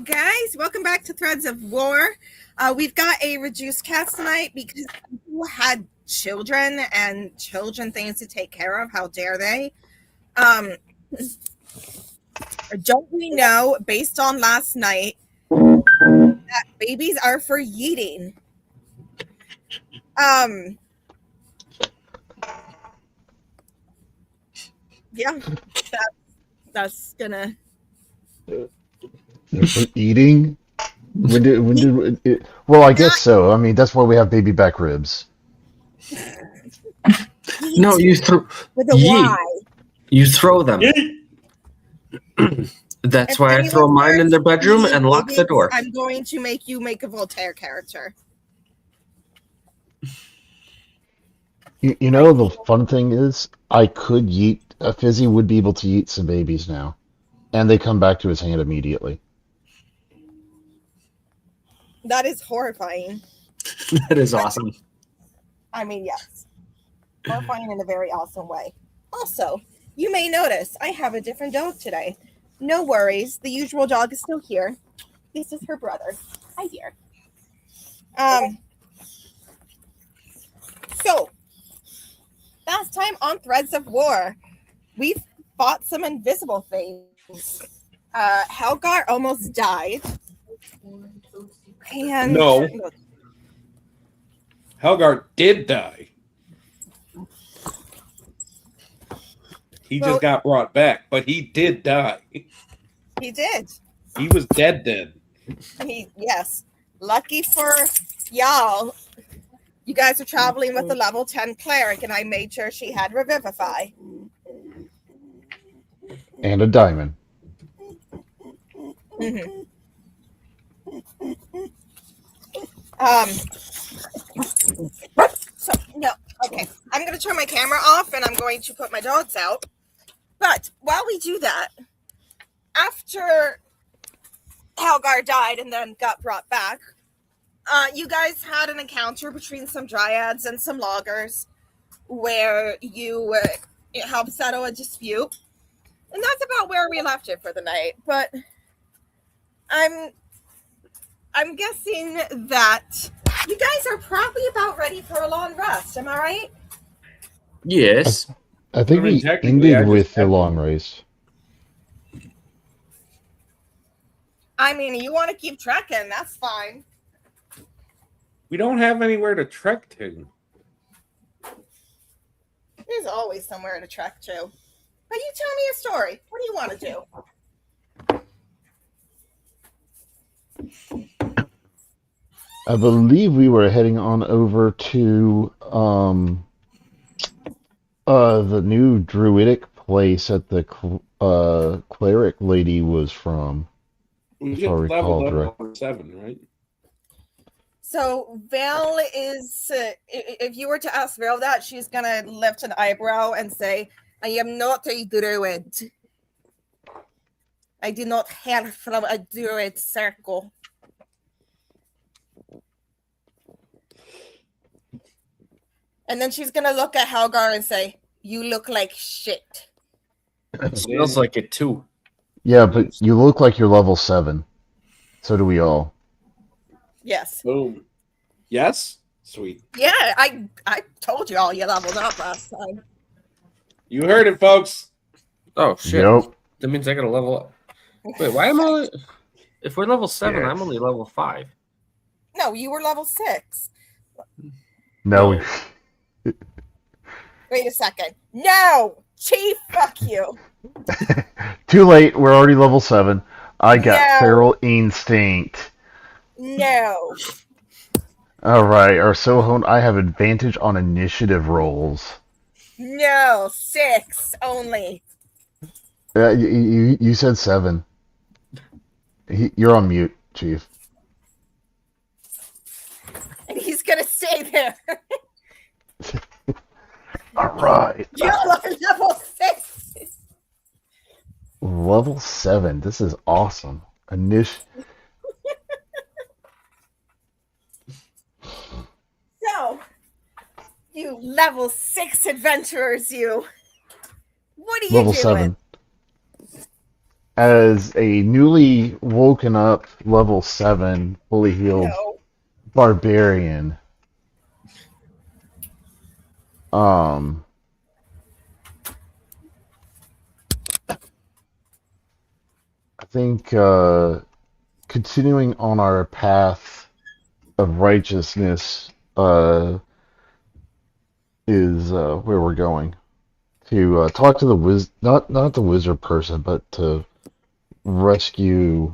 guys, welcome back to Threads of War. We've got a reduced cast tonight because people had children and children things to take care of. How dare they? Don't we know, based on last night, that babies are for yeeting? Yeah, that's gonna... Eating? Well, I guess so. I mean, that's why we have baby back ribs. No, you throw. With a Y. You throw them. That's If why I throw anyone mine in their learns bedroom to and lock the babies, door. I'm going to make you make a Voltaire character. You know, the fun thing is, I could yeet, Fizzy would be able to yeet some babies now. And they come back to his hand immediately. That is horrifying. That is awesome. I mean, yes. Horrifying in a very awesome way. Also, you may notice I have a different dog today. No worries. The usual dog is still here. This is her brother. Hi, dear. So, last time on Threads of War, we fought some invisible things. Helgar almost died. And No. Helgar did die. He just got brought back, but he did die. He did. He was dead. Yes. Lucky for y'all, you guys are traveling with a level 10 cleric, and I made sure she had Revivify. And a diamond. Mm-hmm. So, no, okay. I'm going to turn my camera off, and I'm going to put my dogs out. But while we do that, after Helgar died and then got brought back, you guys had an encounter between some dryads and some loggers where you helped settle a dispute. And that's about where we left it for the night. But I'm guessing that you guys are probably about ready for a long rest. Am I right? Yes. I think we ended with the long race. I mean, you want to keep trekking, that's fine. We don't have anywhere to trek to. There's always somewhere to trek to. But you tell me a story. What do you want to do? I believe we were heading on over to the new druidic place that the cleric lady was from. We If I recall correctly. level 7, right? So Val is, if you were to ask Val that, she's going to lift an eyebrow and say, I am not a druid. I do not hail from a druid circle. And then she's going to look at Helgar and say, you look like shit. It smells like it too. Yeah, but you look like you're level 7. So do we all. Yes. Boom. Yes? Sweet. Yeah, I told you all you leveled up last time. You heard it, folks. Oh, shit. Yep. That means I gotta level up. Wait, why am I... If we're level 7, Yes. I'm only level 5. No, you were level 6. No. Wait a second. No! Chief, fuck you. Too late. We're already level 7. I got No. feral instinct. No. Alright, or Sohon, I have advantage on initiative rolls. No. 6 only. You said 7. You're on mute, Chief. And he's gonna stay there. Alright. You're level 6. Level 7. This is awesome. So, you level 6 adventurers, you. What are you Level doing? 7. as a newly woken up level 7, fully healed No. barbarian. I think continuing on our path of righteousness is where we're going. To talk to the not the wizard person, but to rescue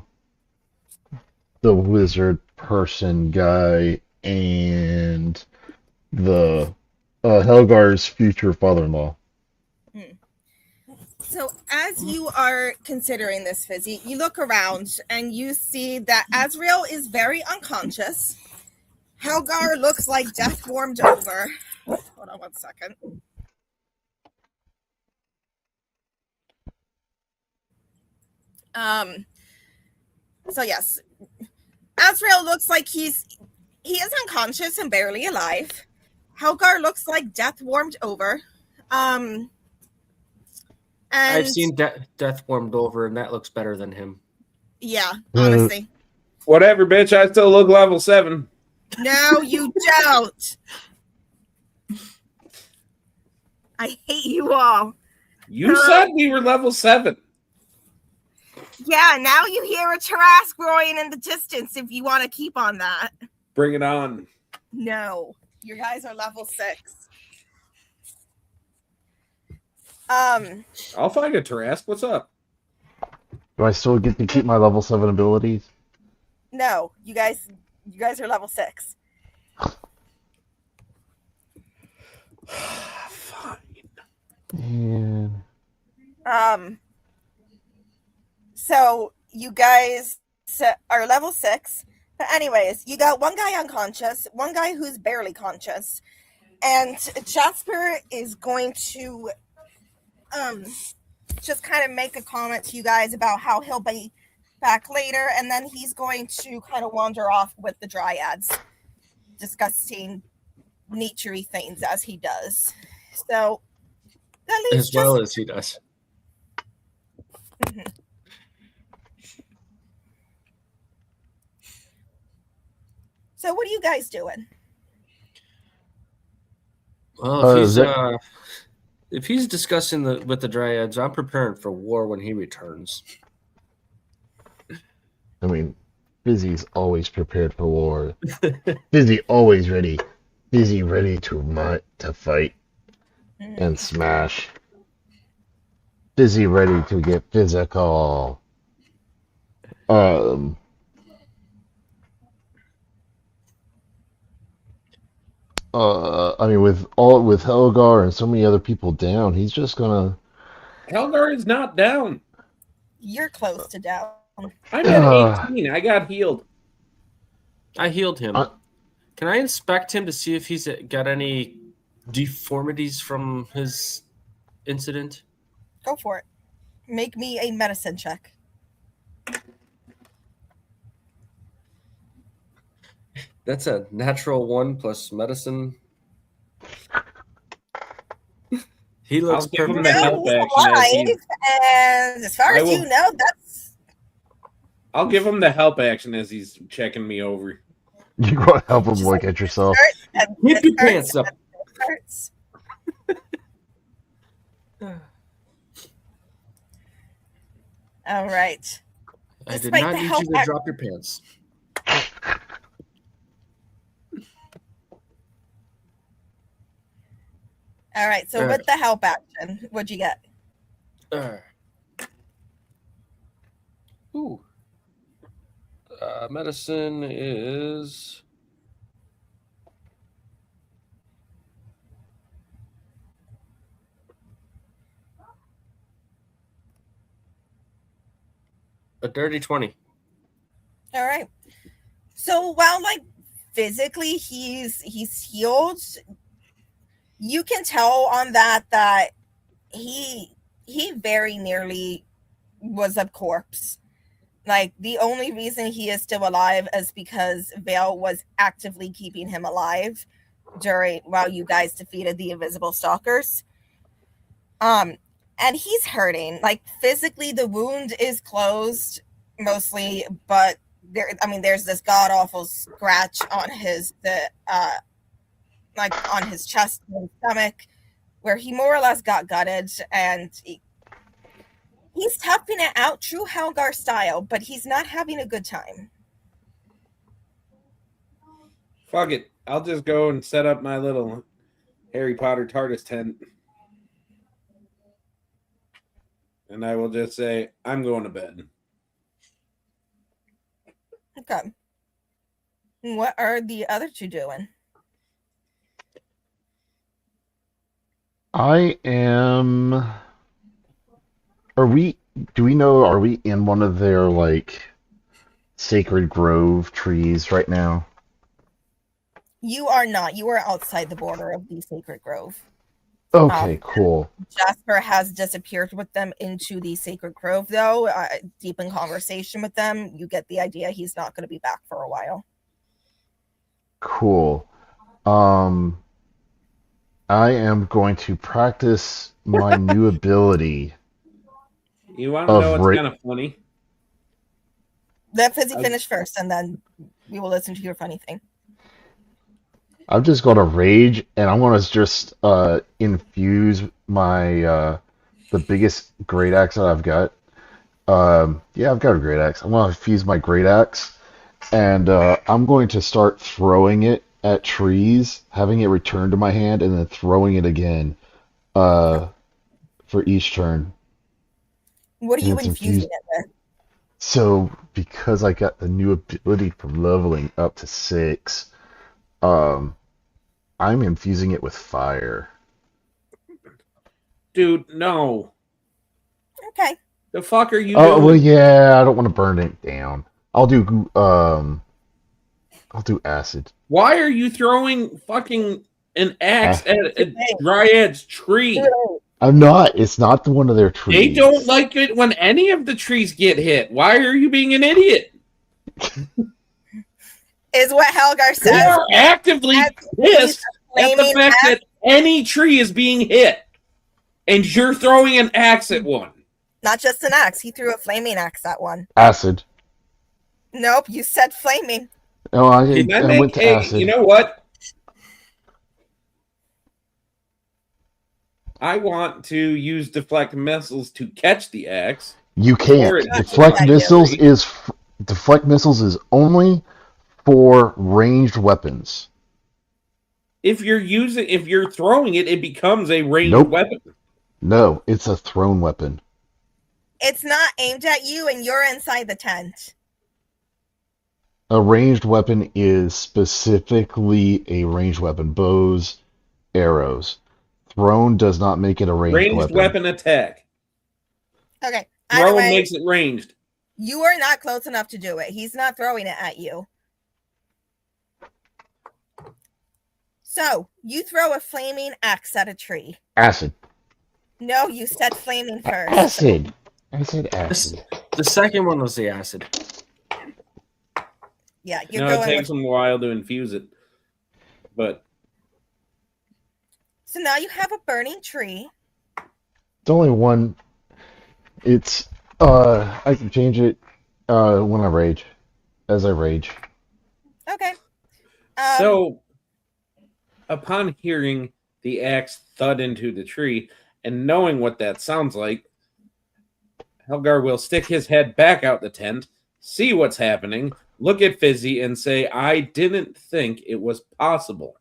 the wizard person guy and the Helgar's future father-in-law. So as you are considering this, Fizzy, you look around and you see that Azrael is very unconscious. Helgar looks like death warmed over. Hold on 1 second. So yes, Azrael looks like he is unconscious and barely alive. Helgar looks like death warmed over. And I've seen Death Warmed Over, and that looks better than him. Yeah, honestly. Whatever, bitch. I still look level 7. No, you don't. I hate you all. You said we were level 7. Yeah, now you hear a Tarrasque roaring in the distance if you want to keep on that. Bring it on. No, you guys are level 6. I'll find a Tarrasque. What's up? Do I still get to keep my level 7 abilities? No, you guys are level 6. Fine. Man. So you guys are level 6. But anyways, you got one guy unconscious, one guy who's barely conscious, and Jasper is going to just kind of make a comment to you guys about how he'll be back later, and then he's going to kind of wander off with the dryads, discussing nature-y things as he does. So that leaves As well as he does. Mhm. So what are you guys doing? Well, if he's discussing with the dryads, I'm preparing for war when he returns. I mean, Fizzy's always prepared for war. Fizzy always ready. Fizzy ready to fight and smash. Fizzy ready to get physical. I mean, with Helgar and so many other people down, he's just gonna. Helgar is not down. You're close to down. I'm at 18. I got healed. I healed him. Can I inspect him to see if he's got any deformities from his incident? Go for it. Make me a medicine check. That's a natural 1 plus medicine. He looks I'll give him perfect. the help action as he's... And as far as you know, that's... I'll give him the help action as he's checking me over. You gotta help him look at yourself. Keep your pants up. All right. I did not need you to drop your pants. All right. So with the help action, what'd you get? Ooh. Medicine is... a dirty 20. All right. So while like physically he's healed, you can tell on that he very nearly was a corpse. Like the only reason he is still alive is because Vale was actively keeping him alive while you guys defeated the invisible stalkers. And he's hurting. Like, physically, the wound is closed mostly, but there's this god awful scratch on on his chest and stomach, where he more or less got gutted, and he's toughing it out, true Helgar style, but he's not having a good time. Fuck it. I'll just go and set up my little Harry Potter TARDIS tent. And I will just say, I'm going to bed. Okay. What are the other two doing? I am. Do we know, are we in one of their, like, sacred grove trees right now? You are not. You are outside the border of the sacred grove. Okay, cool. Jasper has disappeared with them into the sacred grove, though. Deep in conversation with them, you get the idea he's not going to be back for a while. Cool. I am going to practice my new ability. You want to know what's kind of funny? Let Fizzy finish first, and then we will listen to your funny thing. I'm just going to rage, and I'm going to just infuse my the biggest great axe that I've got. Yeah, I've got a great axe. I'm going to infuse my great axe, and I'm going to start throwing it at trees, having it return to my hand, and then throwing it again for each turn. What are you infusing it with? So, because I got the new ability from leveling up to 6, I'm infusing it with fire. Dude, no. Okay. The fuck are you doing? doing? Well, yeah, I don't want to burn it down. I'll do acid. Why are you throwing fucking an axe at a dryad's tree? I'm not. It's not the one of their trees. They don't like it when any of the trees get hit. Why are you being an idiot? Is what Helgar says. They are actively pissed at the fact that any tree is being hit, and you're throwing an axe at one. Not just an axe. He threw a flaming axe at one. Acid. Nope, you said flaming. Oh, I went to acid. You know what? I want to use deflect missiles to catch the axe. You can't. Deflect missiles is only for ranged weapons. If you're throwing it, it becomes a ranged weapon. No, it's a thrown weapon. It's not aimed at you, and you're inside the tent. A ranged weapon is specifically a ranged weapon. Bows, arrows. Thrown does not make it a ranged weapon. Weapon attack. Okay. Throw makes it ranged. You are not close enough to do it. He's not throwing it at you. So, you throw a flaming axe at a tree. Acid. No, you said flaming first. Acid. I said acid. The second one was the acid. Yeah, you're going. It takes them a while to infuse it. But. So now you have a burning tree. It's only one. It's, I can change it when I rage. As I rage. Okay. So, upon hearing the axe thud into the tree and knowing what that sounds like, Helgar will stick his head back out the tent, see what's happening, look at Fizzy, and say, I didn't think it was possible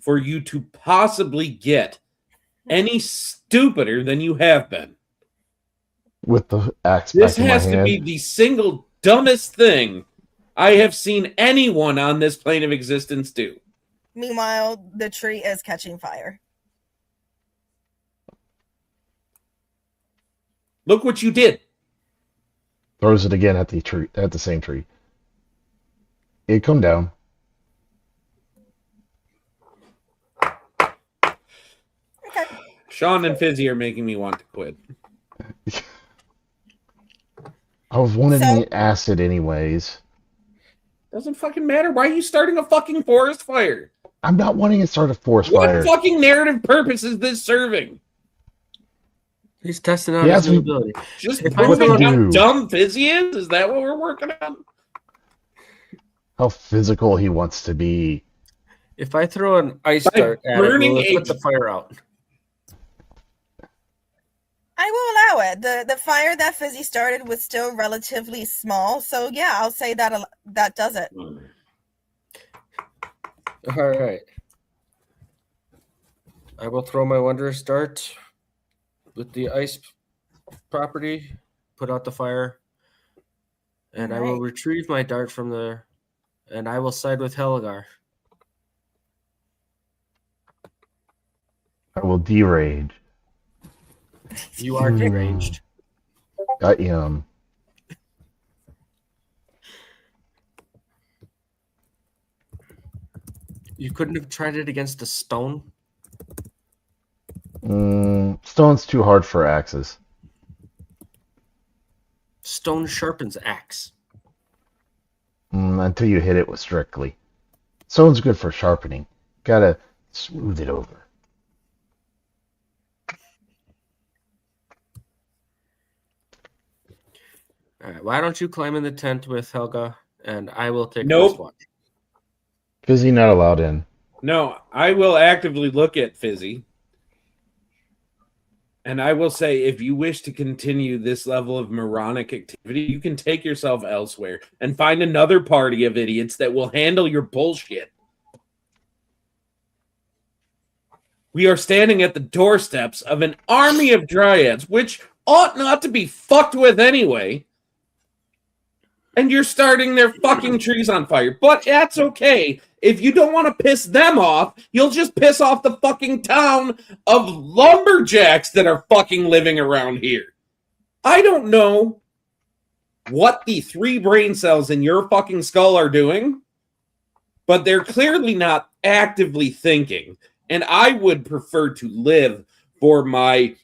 for you to possibly get any stupider than you have been. With the axe this back in my hand. This has to be the single dumbest thing I have seen anyone on this plane of existence do. Meanwhile, the tree is catching fire. Look what you did. Throws it again at the tree, at the same tree. It come down. Okay. Sean and Fizzy are making me want to quit. I was wanting to get acid anyways. Doesn't fucking matter. Why are you starting a fucking forest fire? I'm not wanting to start a forest fire. What fucking narrative purpose is this serving? He's testing out He his has new me- ability. Just If I proving throw- how Dude. dumb Fizzy is? Is that what we're working on? How physical he wants to be. If I throw an ice By dart at it, burning will it a- put the fire out? I will allow it. The fire that Fizzy started was still relatively small, so yeah, I'll say that does it. All right. I will throw my Wondrous Dart with the ice property, put out the fire, and I will Right. retrieve my dart from there, and I will side with Helgar. I will derage. You are deranged. Got him. You couldn't have tried it against a stone? Stone's too hard for axes. Stone sharpens axe. Until you hit it with strictly. Stone's good for sharpening. Gotta smooth it over. All right. Why don't you climb in the tent with Helga, and I will take Nope. first watch. Fizzy not allowed in. No, I will actively look at Fizzy. And I will say, if you wish to continue this level of moronic activity, you can take yourself elsewhere and find another party of idiots that will handle your bullshit. We are standing at the doorsteps of an army of dryads, which ought not to be fucked with anyway. And you're starting their fucking trees on fire. But that's okay. If you don't want to piss them off, you'll just piss off the fucking town of lumberjacks that are fucking living around here. I don't know what the 3 brain cells in your fucking skull are doing, but they're clearly not actively thinking. And I would prefer to live for my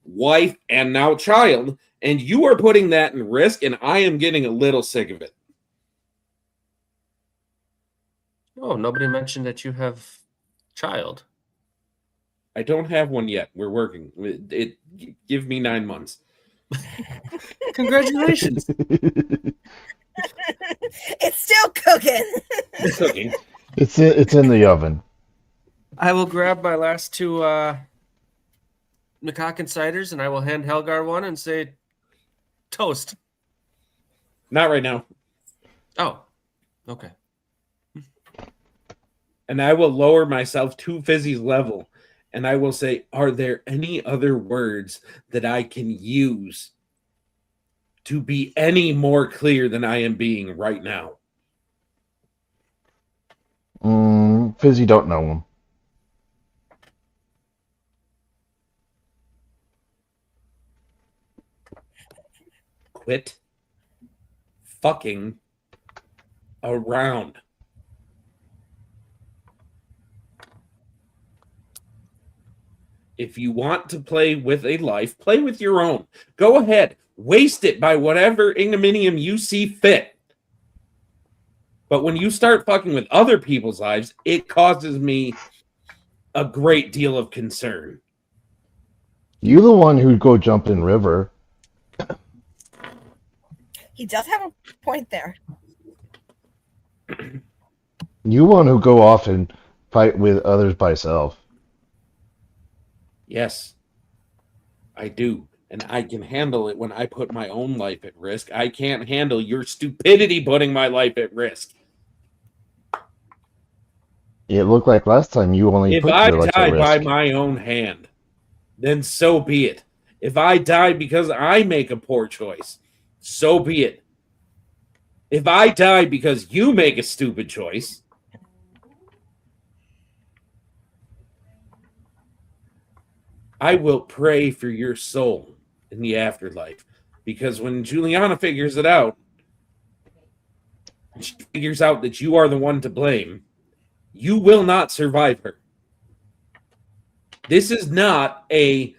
wife and now child, and you are putting that in risk, and I am getting a little sick of it. Oh, nobody mentioned that you have child. I don't have one yet. We're working. Give me 9 months. Congratulations. It's still cooking. It's cooking. It's in the oven. I will grab my last 2 McCocken ciders, and I will hand Helgar one and say, toast. Not right now. Oh, okay. And I will lower myself to Fizzy's level. And I will say, are there any other words that I can use to be any more clear than I am being right now? Fizzy don't know him. Quit fucking around. If you want to play with a life, play with your own. Go ahead. Waste it by whatever ignominium you see fit. But when you start fucking with other people's lives, it causes me a great deal of concern. You the one who'd go jump in river. He does have a point there. You one who go off and fight with others by yourself. Yes, I do. And I can handle it when I put my own life at risk. I can't handle your stupidity putting my life at risk. It looked like last time you only If put I your life die at by risk. my own hand, then so be it. If I die because I make a poor choice, so be it. If I die because you make a stupid choice, I will pray for your soul in the afterlife. Because when Juliana figures it out, she figures out that you are the one to blame, you will not survive her. This is not a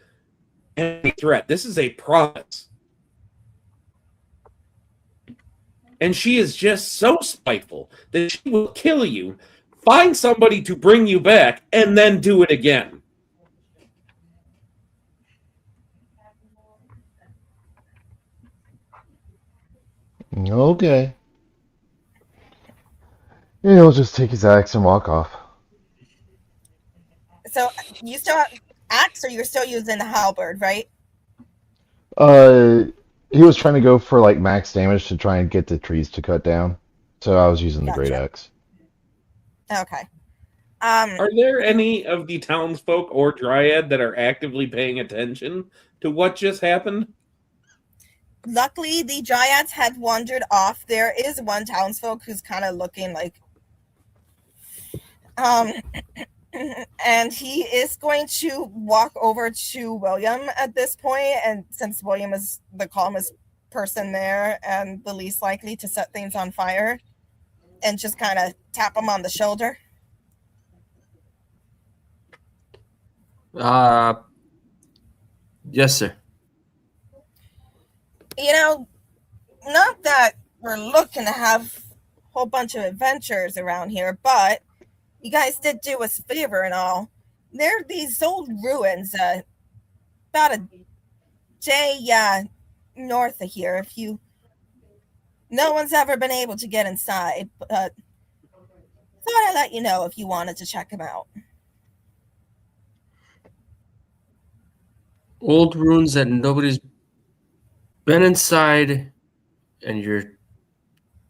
threat. This is a promise. And she is just so spiteful that she will kill you, find somebody to bring you back, and then do it again. Okay. And he'll just take his axe and walk off. So you still have axe, or you're still using the halberd, right? Uh, he was trying to go for like max damage to try and get the trees to cut down. So I was using the great Gotcha. axe. Okay. Are there any of the townsfolk or Dryad that are actively paying attention to what just happened? Luckily, the Dryads had wandered off. There is one townsfolk who's kind of looking like, and he is going to walk over to William at this point, and since William is the calmest person there and the least likely to set things on fire, and just kind of tap him on the shoulder. Yes, sir. You know, not that we're looking to have a whole bunch of adventures around here, but you guys did do us a favor and all. There are these old ruins about a day north of here. If you, no one's ever been able to get inside, but thought I'd let you know if you wanted to check them out. Old ruins that nobody's been inside, and you're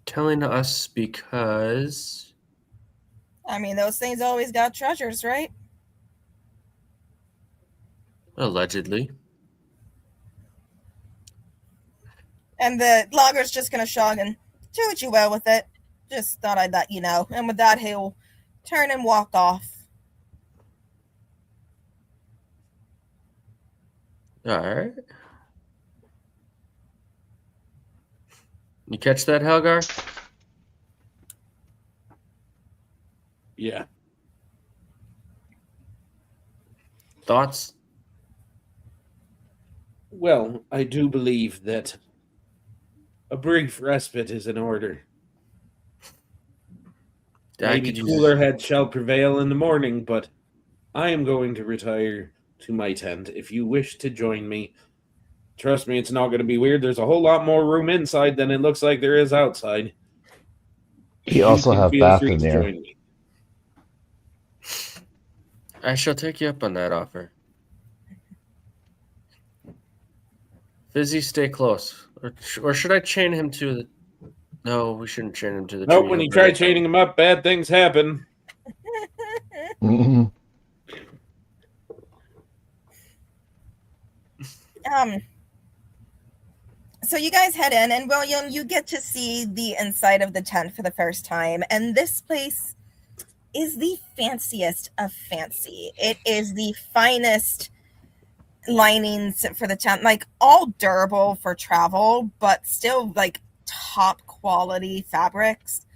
telling us because... I mean, those things always got treasures, right? Allegedly. And the logger's just going to shrug and do what you will with it. Just thought I'd let you know. And with that, he'll turn and walk off. All right. You catch that, Helgar? Yeah. Thoughts? Well, I do believe that a brief respite is in order. Maybe cooler heads shall prevail in the morning, but I am going to retire to my tent. If you wish to join me, trust me, it's not going to be weird. There's a whole lot more room inside than it looks like there is outside. You also have bath in there. Join me. I shall take you up on that offer. Fizzy, stay close. Or should I chain him to the... No, we shouldn't chain him to the tree. Nope, when you try chaining him up, bad things happen. Mm-hmm. So you guys head in, and William, you get to see the inside of the tent for the first time. And this place is the fanciest of fancy. It is the finest linings for the tent, like all durable for travel, but still like top quality fabrics.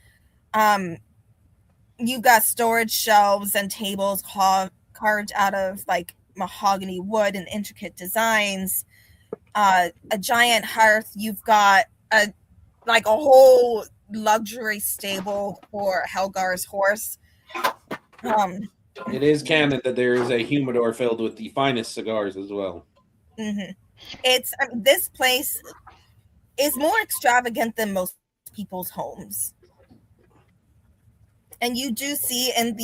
You've got storage shelves and tables carved out of like mahogany wood and intricate designs. A giant hearth. You've got a whole luxury stable for Helgar's horse. It is canon that there is a humidor filled with the finest cigars as well. Mm-hmm. It's this place is more extravagant than most people's homes. And you do see in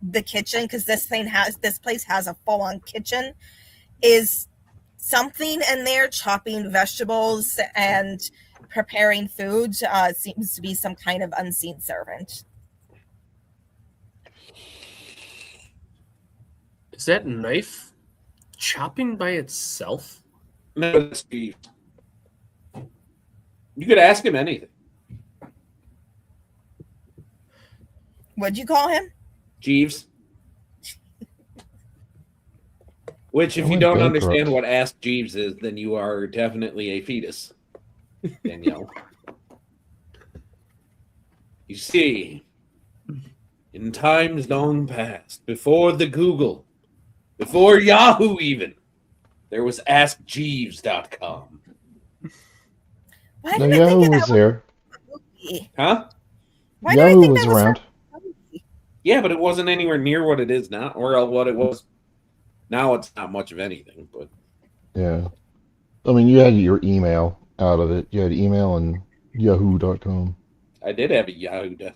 the kitchen, because this place has a full-on kitchen, is something in there chopping vegetables and preparing food. Seems to be some kind of unseen servant. Is that knife chopping by itself? No, that's Jeeves. You could ask him anything. What'd you call him? Jeeves. Which, if you don't understand what Ask Jeeves is, then you are definitely a fetus, Danielle. You see, in times long past, before the Google, before Yahoo even, there was AskJeeves.com. Why No, did I Yahoo think of was that there. movie? Huh? Why did I Yahoo think was that was around. Yeah, but it wasn't anywhere near what it is now, or what it was. Now it's not much of anything, but Yeah. I mean, you had your email out of it. You had email and Yahoo.com. I did have a Yahoo. Don't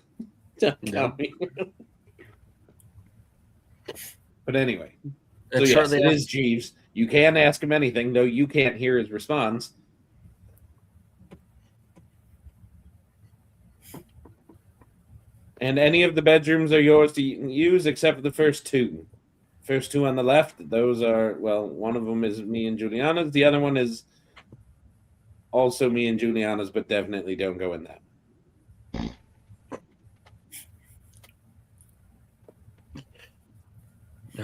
Yeah. count me. But anyway, so And yes, shortly it is Jeeves. You can ask him anything, though you can't hear his response. And any of the bedrooms are yours to use except for the first two. First two on the left, those are, well, one of them is me and Juliana's. The other one is also me and Juliana's, but definitely don't go in that.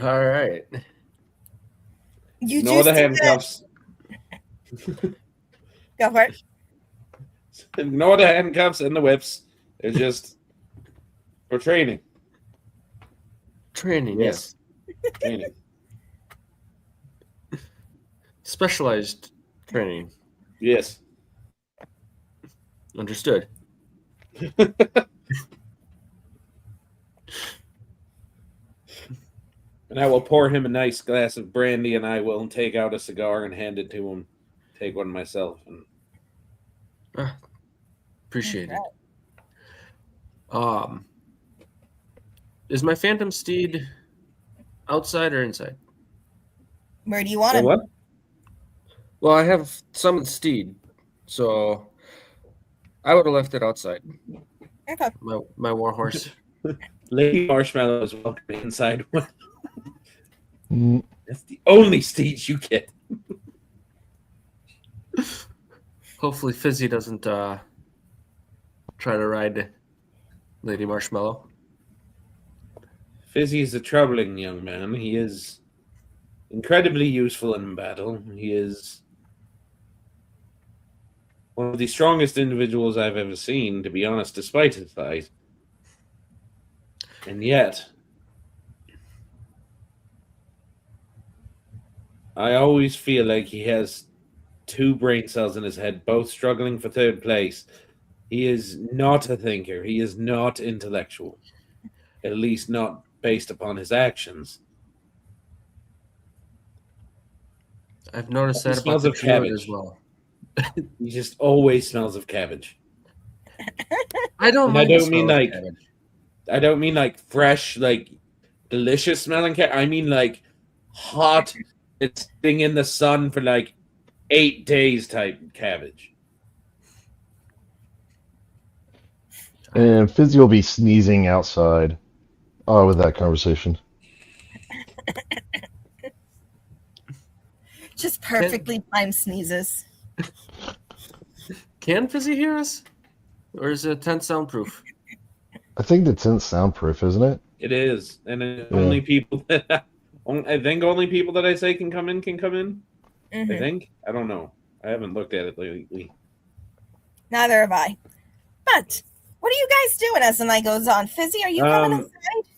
All right. You No do other see that? handcuffs. Go for it. No other handcuffs and the whips. They're just for training. Training, Yes. yes. Training. Specialized training. Yes. Understood. And I will pour him a nice glass of brandy, and I will take out a cigar and hand it to him. Take one myself. And Appreciate it. Is my Phantom Steed outside or inside? Where do you want So him? what? Well, I have summoned Steed, so I would have left it outside. Okay. My war horse. Lady Marshmallow is welcome inside. Mm, That's the only steed you get. Hopefully, Fizzy doesn't try to ride Lady Marshmallow. Fizzy is a troubling young man. He is incredibly useful in battle. He is one of the strongest individuals I've ever seen, to be honest, despite his size. And yet, I always feel like he has two brain cells in his head, both struggling for third place. He is not a thinker. He is not intellectual, at least not based upon his actions. I've noticed He that about smells the of druid cabbage. as well. He just always smells of cabbage. I don't And I mind the don't mean smell of like- cabbage. I don't mean like fresh, like delicious smelling cabbage. I mean like hot, it's sitting in the sun for like 8 days type cabbage. And Fizzy will be sneezing outside with that conversation. Just perfectly timed sneezes. Can Fizzy hear us? Or is it tent soundproof? I think the tent's soundproof, isn't it? It is, and Yeah. only people that I think only people that I say can come in. I Mhm. think. I don't know. I haven't looked at it lately. Neither have I. But what are you guys doing as the night goes on? Fizzy, are you coming inside?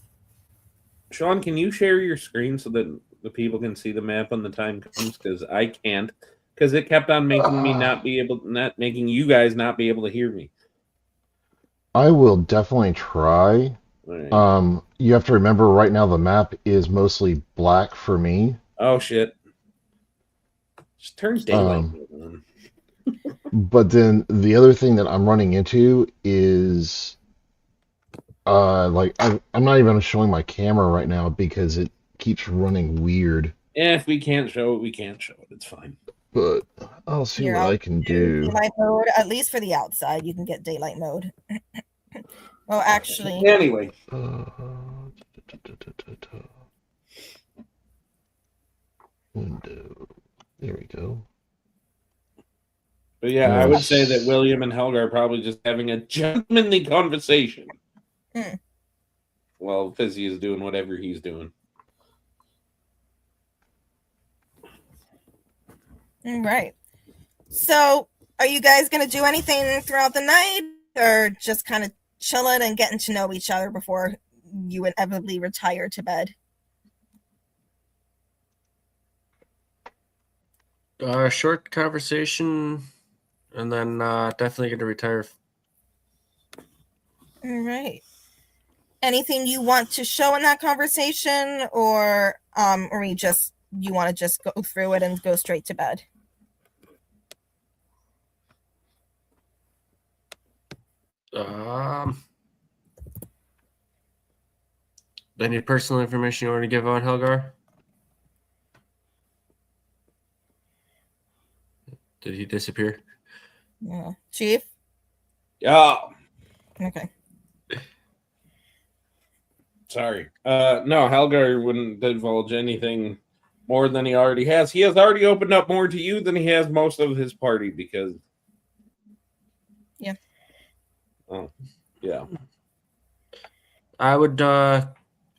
Sean, can you share your screen so that the people can see the map when the time comes? Because I can't. Because it kept on making me not making you guys not be able to hear me. I will definitely try. All right. You have to remember right now the map is mostly black for me. Oh shit! Just turn daylight Um, on. But then the other thing that I'm running into is like I'm not even showing my camera right now because it keeps running weird. If we can't show it, we can't show it. It's fine. But I'll see You're what out I can do. Daylight mode, at least for the outside, you can get daylight mode. Well, actually, Anyway, Window. There we go. but yeah, I would Yes. say that William and Helga are probably just having a gentlemanly conversation. Hmm. Well, Fizzy is doing whatever he's doing. all right. So, are you guys going to do anything throughout the night or just kind of chilling and getting to know each other before you inevitably retire to bed? Short conversation, and then definitely going to retire. All right. Anything you want to show in that conversation, or you want to just go through it and go straight to bed? Short conversation, and then definitely going to retire. All right. Anything you want to show in that conversation, or you want to just go through it and go straight to bed? Any personal information you want to give on Helgar? Did he disappear? Yeah. Chief? Yeah. Okay. Sorry. No, Helgar wouldn't divulge anything more than he already has. He has already opened up more to you than he has most of his party because. Yeah. Oh, yeah. I would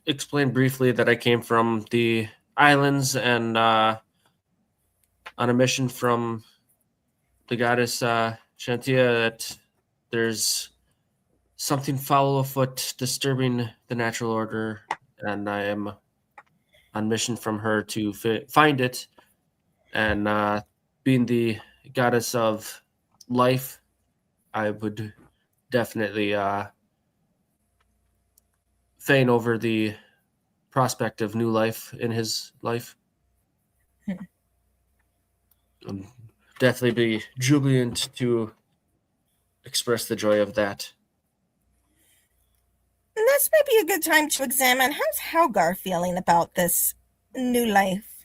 explain briefly that I came from the islands and on a mission from the goddess Shantia that there's something foul afoot disturbing the natural order, and I am on mission from her to find it. And being the goddess of life, I would definitely feign over the prospect of new life in his life. Definitely be jubilant to express the joy of that. And this might be a good time to examine how's Helgar feeling about this new life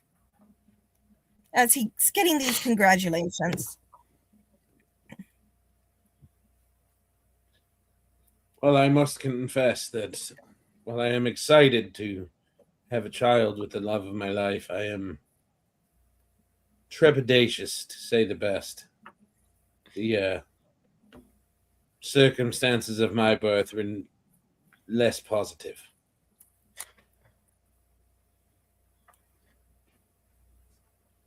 as he's getting these congratulations. Well, I must confess that while I am excited to have a child with the love of my life, I am trepidatious, to say the best. The circumstances of my birth were less positive.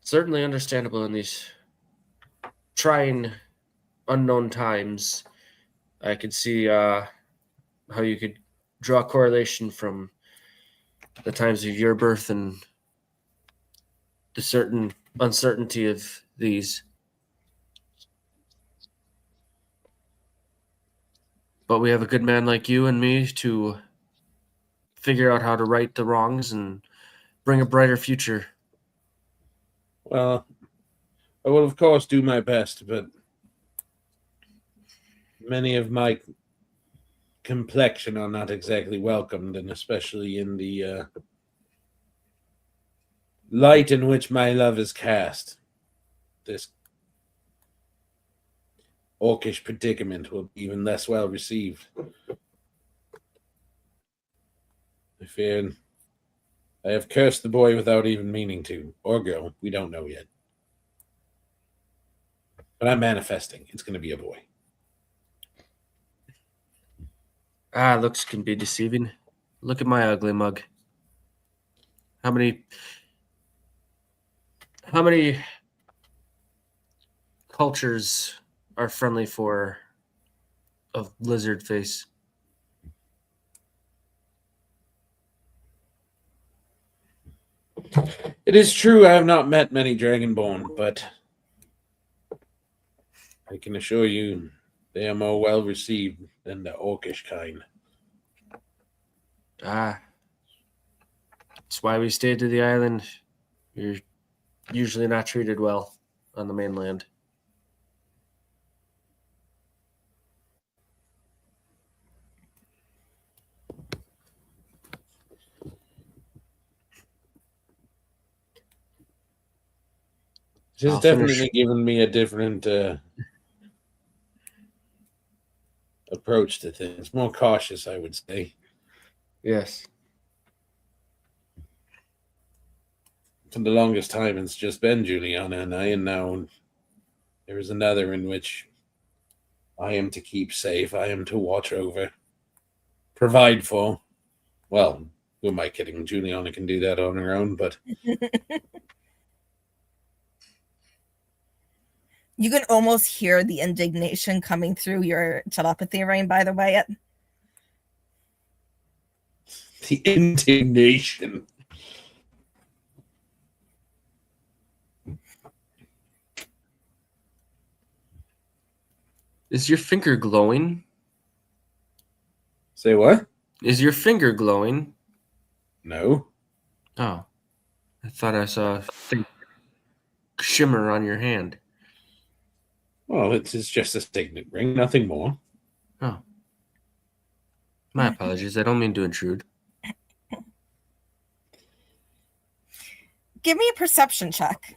Certainly understandable in these trying, unknown times. I could see how you could draw a correlation from the times of your birth and the certain uncertainty of these. But we have a good man like you and me to figure out how to right the wrongs and bring a brighter future. Well, I will, of course, do my best, but many of my complexion are not exactly welcomed, and especially in the light in which my love is cast. This orcish predicament will be even less well received. I fear I have cursed the boy without even meaning to, or girl. We don't know yet. But I'm manifesting. It's going to be a boy. Looks can be deceiving. Look at my ugly mug. How many cultures are friendly for a lizard face? It is true I have not met many Dragonborn, but I can assure you they are more well received than the orcish kind. That's why we stayed to the island. You're usually not treated well on the mainland. It has definitely given me a different approach to things. More cautious, I would say. Yes. For the longest time, it's just been Juliana and I, and now there is another in which I am to keep safe, I am to watch over, provide for. Well, who am I kidding? Juliana can do that on her own, but You can almost hear the indignation coming through your telepathy, Rain, by the way. the indignation. Is your finger glowing? Say what? Is your finger glowing? No. Oh. I thought I saw a faint shimmer on your hand. Well, it's just a signet ring, nothing more. Oh. My apologies. I don't mean to intrude. Give me a perception check.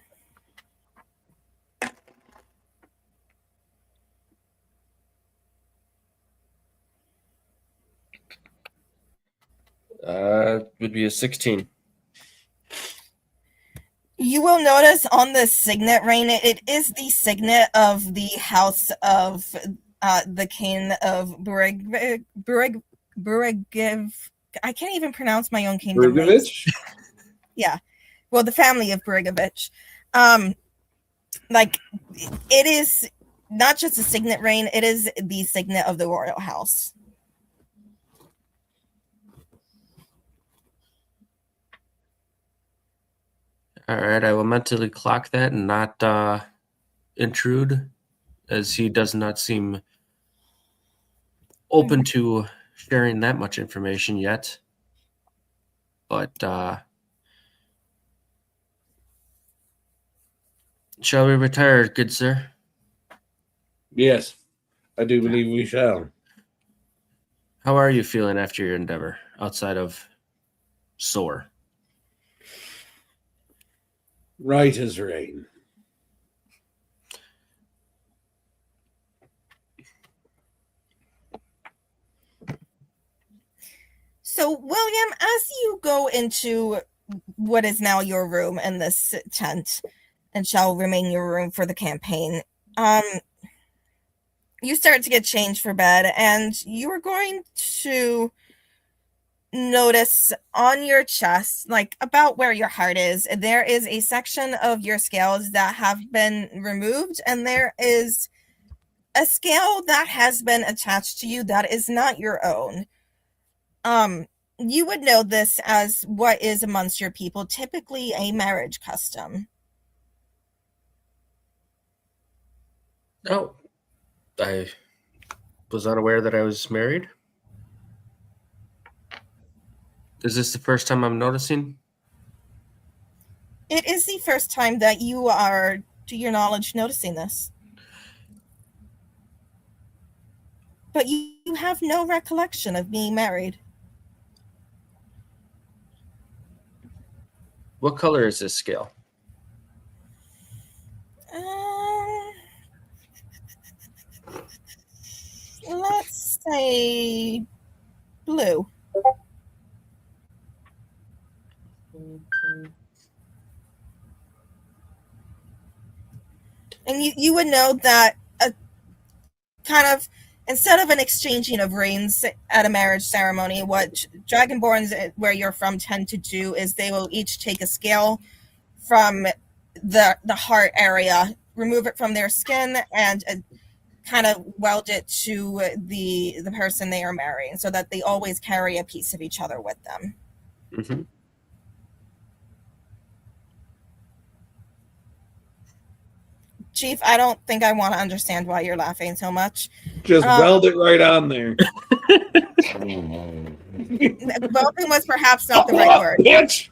Would be a 16. You will notice on the signet ring, it is the signet of the house of the king of Burigiv. I can't even pronounce my own kingdom names. Brugovich? Yeah. Well, the family of Burigovich. Like, it is not just a signet ring, it is the signet of the royal house. All right, I will mentally clock that and not intrude, as he does not seem open to sharing that much information yet. But shall we retire, good sir? Yes, I do believe we shall. How are you feeling after your endeavor, outside of sore? Right as rain. So, William, as you go into what is now your room in this tent and shall remain your room for the campaign, you start to get changed for bed, and you are going to notice on your chest, like about where your heart is, there is a section of your scales that have been removed, and there is a scale that has been attached to you that is not your own. You would know this as what is amongst your people typically a marriage custom. Oh, I was unaware that I was married. Is this the first time I'm noticing? It is the first time that you are, to your knowledge, noticing this. But you have no recollection of being married. What color is this scale? Let's say blue. And you would know that a kind of, instead of an exchanging of rings at a marriage ceremony, what Dragonborns where you're from tend to do is they will each take a scale from the heart area, remove it from their skin, and kind of weld it to the person they are marrying, so that they always carry a piece of each other with them. Mm-hmm. Chief, I don't think I want to understand why you're laughing so much. Just weld it right on there. Welding was perhaps not the right word. Bitch!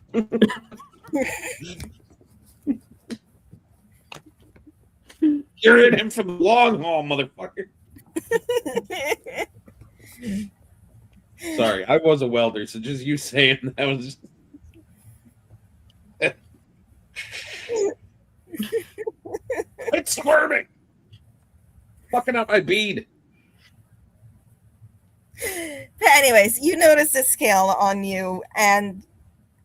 You're in him for the long haul, motherfucker. Sorry, I was a welder, so just you saying that was... It's squirming! Fucking up my bead. But anyways, you notice this scale on you, and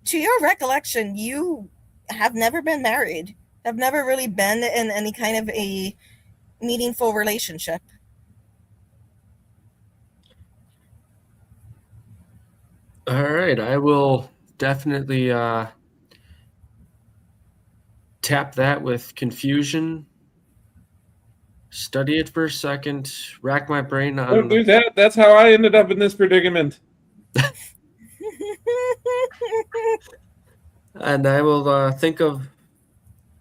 to your recollection, you have never been married. Have never really been in any kind of a meaningful relationship. All right, I will definitely tap that with confusion, study it for a second, rack my brain on... Don't do that. That's how I ended up in this predicament. And I will think of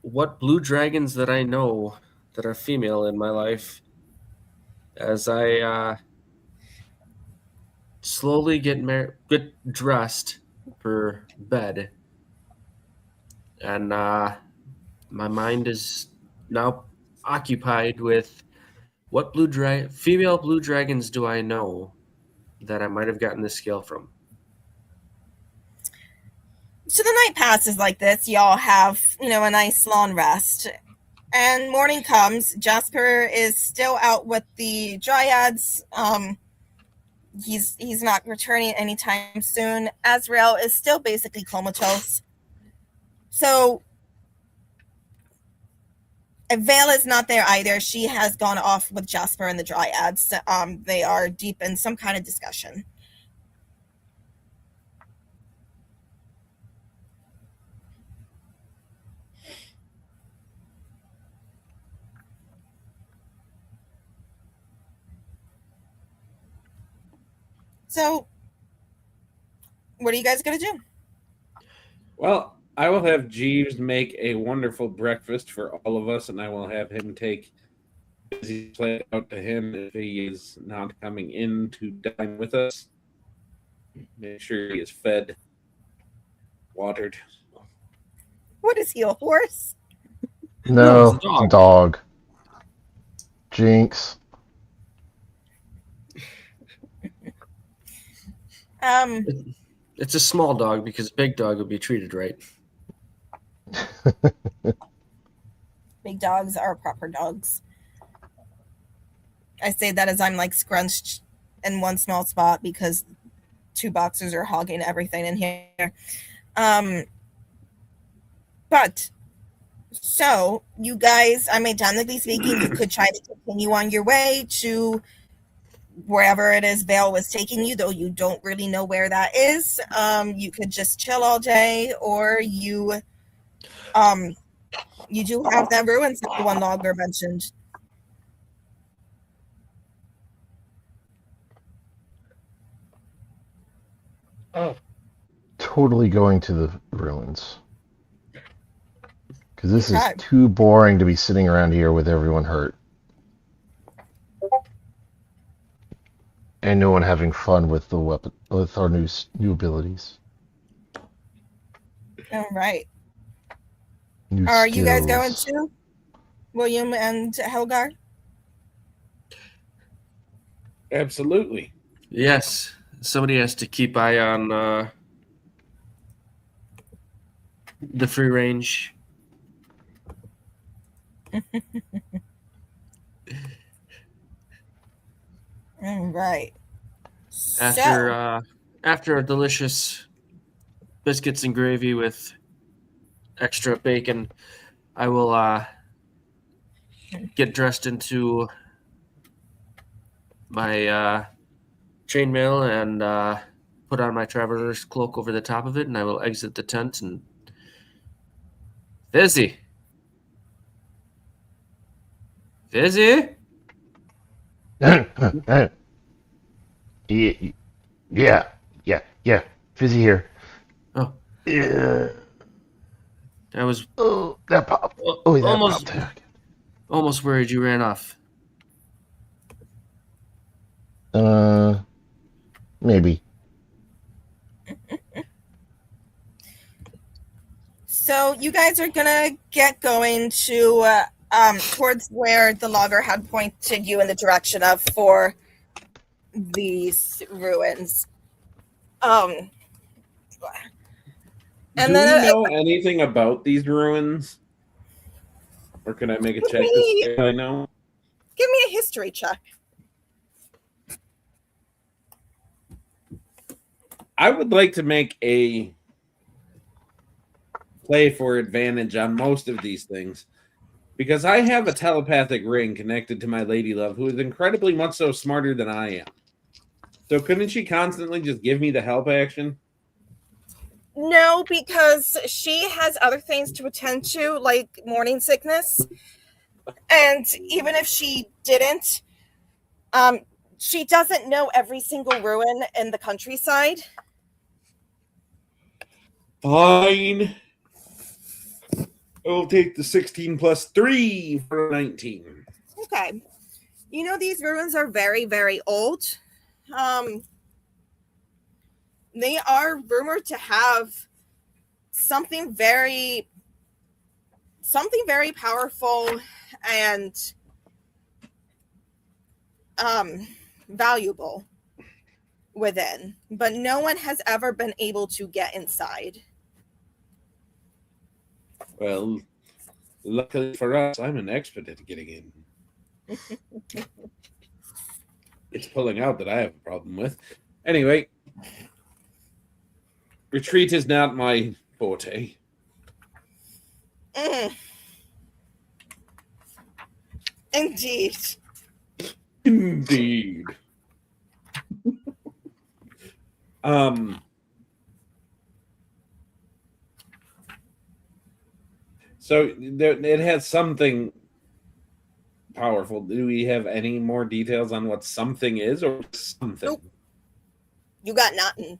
what blue dragons that I know that are female in my life as I slowly get dressed for bed. And my mind is now occupied with what female blue dragons do I know that I might have gotten this scale from. So the night passes like this. Y'all have, a nice long rest. And morning comes. Jasper is still out with the dryads. He's not returning anytime soon. Azrael is still basically comatose. So Vale is not there either. She has gone off with Jasper and the dryads. They are deep in some kind of discussion. So, what are you guys going to do? Well, I will have Jeeves make a wonderful breakfast for all of us, and I will have him take his plate out to him if he is not coming in to dine with us. Make sure he is fed, watered. What is he, a horse? No, it's a it's a dog. Jinx. It's a small dog because a big dog would be treated right. Big dogs are proper dogs. I say that as I'm like scrunched in one small spot because two boxers are hogging everything in here. But so you guys, I mean, technically speaking, you could try to continue on your way to wherever it is Vale was taking you, though you don't really know where that is. You could just chill all day, or you do have that ruins that the one logger mentioned. Totally going to the ruins. Because this Okay. is too boring to be sitting around here with everyone hurt. And no one having fun with the weapon, with our new abilities. All right. New Are you guys going skills. to William and Helgar? Absolutely. Yes, somebody has to keep eye on the free range. All right. After a delicious biscuits and gravy with extra bacon, I will get dressed into my chainmail and put on my traveler's cloak over the top of it, and I will exit the tent. And Fizzy, Yeah. Fizzy here. Oh. Yeah. I was Oh, that popped. Oh, that almost popped. almost worried you ran off. Maybe. So you guys are gonna get going to towards where the logger had pointed you in the direction of for these ruins. And Do then we know anything about these ruins? Or can I make a check to see if I know? give me a history check. I would like to make a play for advantage on most of these things because I have a telepathic ring connected to my lady love who is incredibly much so smarter than I am. So couldn't she constantly just give me the help action? No, because she has other things to attend to, like morning sickness. And even if she didn't, she doesn't know every single ruin in the countryside. Fine. I'll take the 16 plus 3 for 19. Okay. You know, these ruins are very, very old. They are rumored to have something very powerful and valuable within, but no one has ever been able to get inside. Well, luckily for us, I'm an expert at getting in. It's pulling out that I have a problem with. Anyway, retreat is not my forte. Mm. Indeed. Indeed. So it has something powerful. Do we have any more details on what something is, or something? Nope. You got nothing.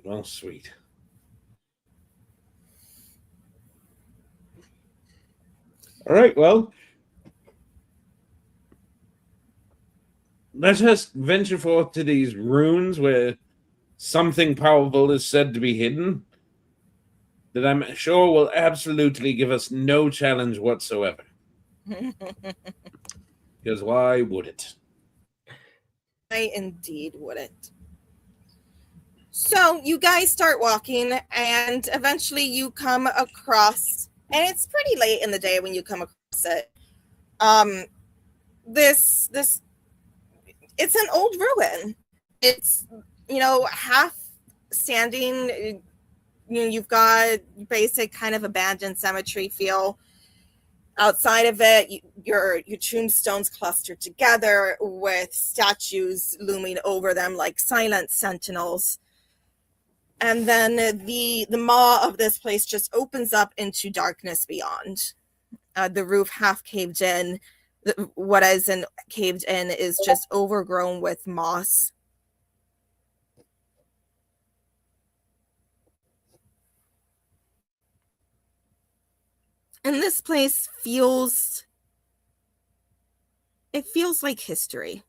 Well, sweet. All right, well, let us venture forth to these ruins where something powerful is said to be hidden that I'm sure will absolutely give us no challenge whatsoever. Because why would it? I indeed wouldn't. So you guys start walking, and eventually you come across, and it's pretty late in the day when you come across it. This it's an old ruin. It's, half standing. You've got basic kind of abandoned cemetery feel. Outside of it, your tombstones clustered together with statues looming over them like silent sentinels. And then the maw of this place just opens up into darkness beyond. The roof half caved in. What isn't caved in is just overgrown with moss. And this place feels like history.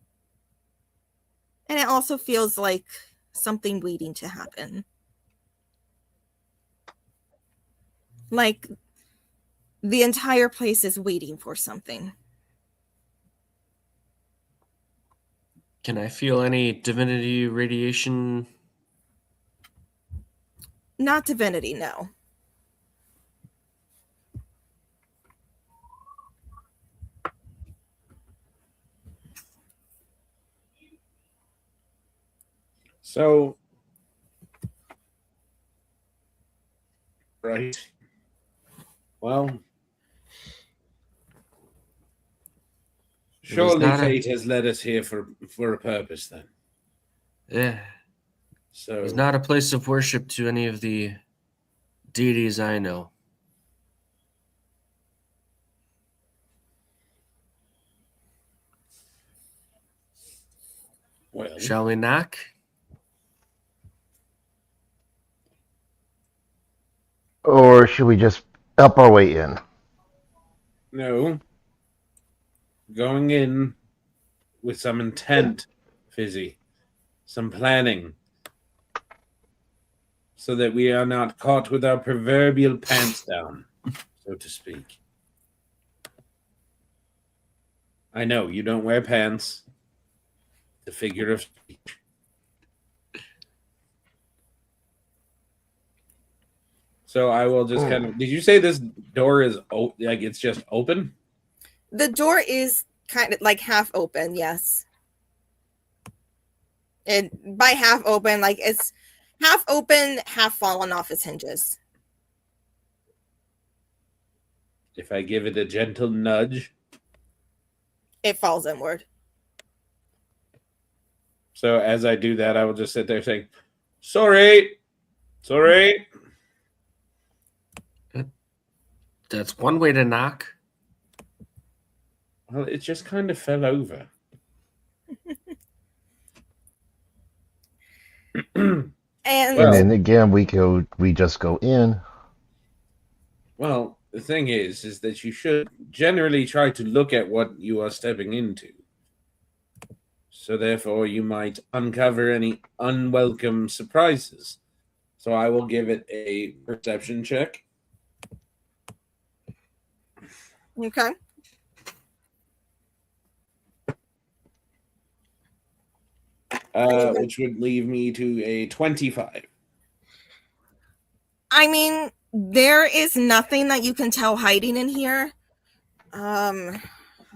And it also feels like something waiting to happen. Like the entire place is waiting for something. Can I feel any divinity radiation? Not divinity, no. So, right. Well, surely fate has led us here for a purpose then. Yeah. So it's not a place of worship to any of the deities I know. Well, shall we knock? Or should we just up our way in? No. Going in with some intent, Fizzy. Some planning. So that we are not caught with our proverbial pants down, so to speak. I know, you don't wear pants. The figure of speech. So I will just kind of... Did you say this door is like it's just open? The door is kind of like half open, yes. And by half open, like it's half open, half fallen off its hinges. If I give it a gentle nudge, it falls inward. So as I do that, I will just sit there saying, sorry. That's one way to knock. Well, it just kind of fell over. And then again, we just go in. Well, the thing is that you should generally try to look at what you are stepping into. So therefore, you might uncover any unwelcome surprises. So I will give it a perception check. Okay. which would leave me to a 25. I mean, there is nothing that you can tell hiding in here. I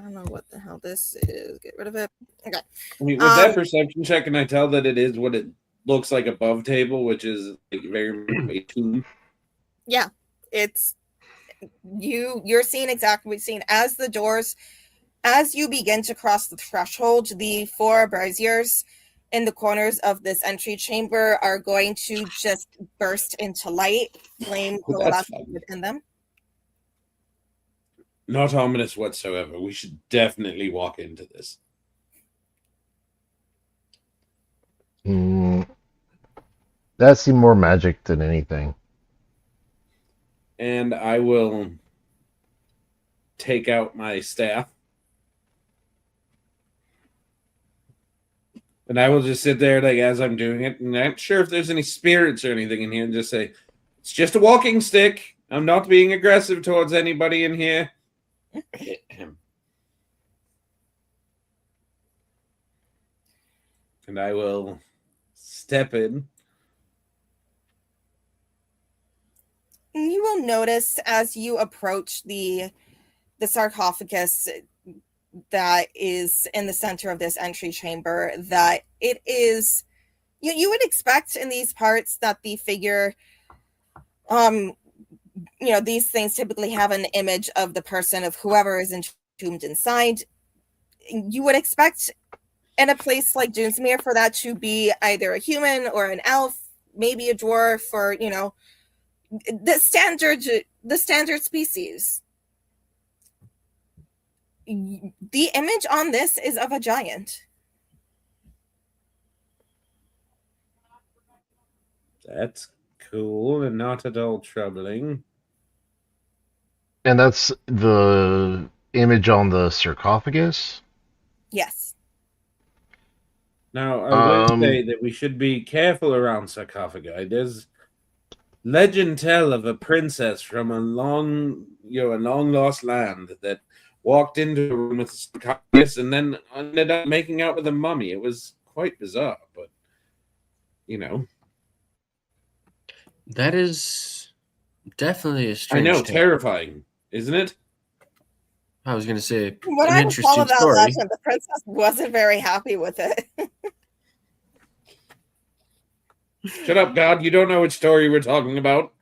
don't know what the hell this is. Get rid of it. Okay. I mean, with that perception check, can I tell that it is what it looks like above table, which is like very much a tomb? Yeah, it's you're seeing exactly what you're seeing as the doors, as you begin to cross the threshold, the 4 braziers in the corners of this entry chamber are going to just burst into light. Flame Well, coalesce that's fun. within them. Not ominous whatsoever. We should definitely walk into this. That seemed more magic than anything. And I will take out my staff. And I will just sit there like as I'm doing it. And I'm not sure if there's any spirits or anything in here, and just say, it's just a walking stick. I'm not being aggressive towards anybody in here. Hit him. And I will step in. You will notice as you approach the sarcophagus that is in the center of this entry chamber that it is you would expect in these parts that the figure these things typically have an image of the person of whoever is entombed inside. You would expect in a place like Doomsmere for that to be either a human or an elf, maybe a dwarf, or the standard species. The image on this is of a giant. That's cool and not at all troubling. And that's the image on the sarcophagus? Yes. Now, I would say that we should be careful around sarcophagi. There's legend tell of a princess from a long lost land that walked into a room with a sarcophagus and then ended up making out with a mummy. It was quite bizarre, but That is definitely a strange I know, tale. terrifying, isn't it? I was going to say When an I interesting recall that story. legend, the princess wasn't very happy with it. Shut up, God. You don't know which story we're talking about.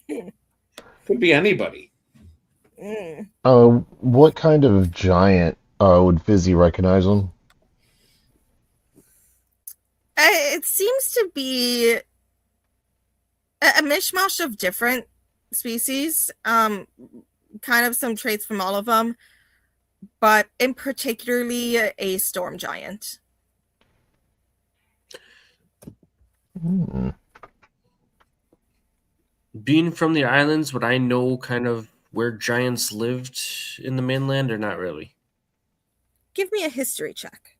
Could be anybody. What kind of giant would Fizzy recognize him? It seems to be a mishmash of different species, kind of some traits from all of them, but in particularly a storm giant. Being from the islands, would I know kind of where giants lived in the mainland or not really? Give me a history check.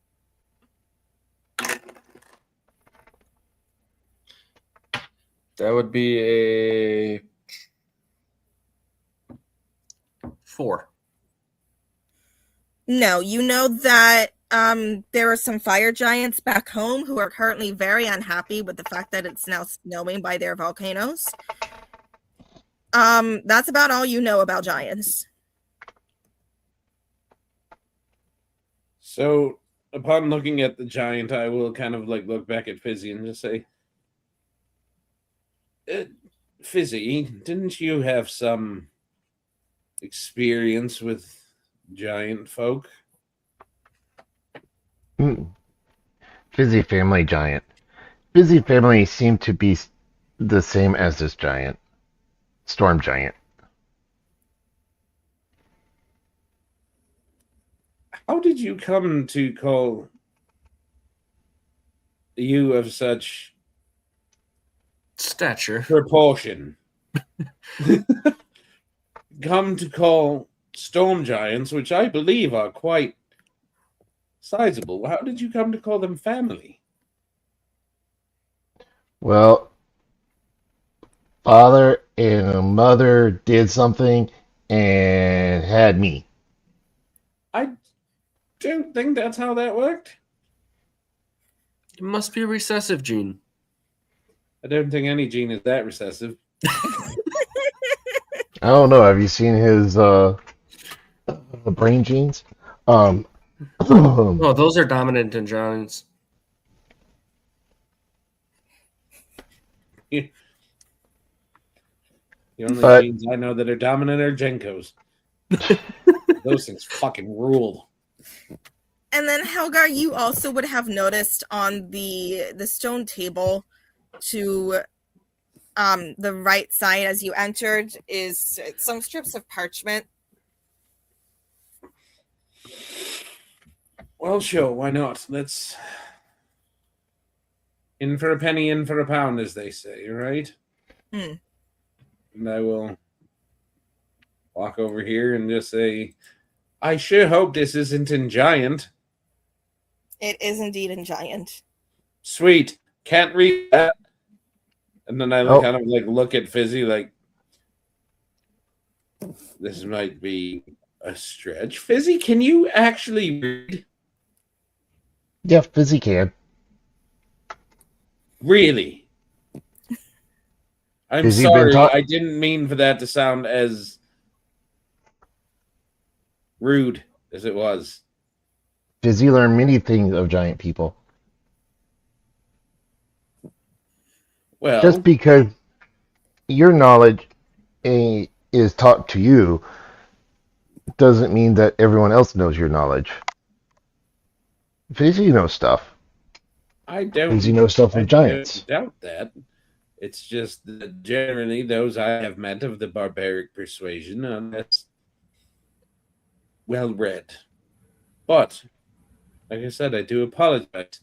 That would be a 4. No, you know that there are some fire giants back home who are currently very unhappy with the fact that it's now snowing by their volcanoes. That's about all you know about giants. So, upon looking at the giant, I will kind of like look back at Fizzy and just say, Fizzy, didn't you have some experience with giant folk? Fizzy family giant. Fizzy family seem to be the same as this giant. Storm giant. How did you come to call you of such stature proportion? Come to call storm giants, which I believe are quite sizable. How did you come to call them family? Well, father and mother did something and had me. I don't think that's how that worked. It must be a recessive gene. I don't think any gene is that recessive. I don't know. Have you seen his brain genes? Oh, those are dominant in giants. The only But- genes I know that are dominant are Jenkos. Those things fucking rule. And then Helgar, you also would have noticed on the stone table to the right side as you entered is some strips of parchment. Well, sure, why not? Let's in for a penny, in for a pound, as they say, right? Hmm. And I will walk over here and just say, I sure hope this isn't in giant. It is indeed in giant. Sweet. Can't read that. And then I Oh. kind of like look at Fizzy like this might be a stretch. Fizzy, can you actually read? Yeah, Fizzy can. Really? I'm Has he been sorry. taught- I didn't mean for that to sound as rude as it was. Fizzy learned many things of giant people. Well, Just because your knowledge is taught to you doesn't mean that everyone else knows your knowledge. Fizzy knows stuff. I don't. Fizzy knows stuff I of giants. don't doubt that. It's just that generally those I have met of the barbaric persuasion are less well read. But, like I said, I do apologize.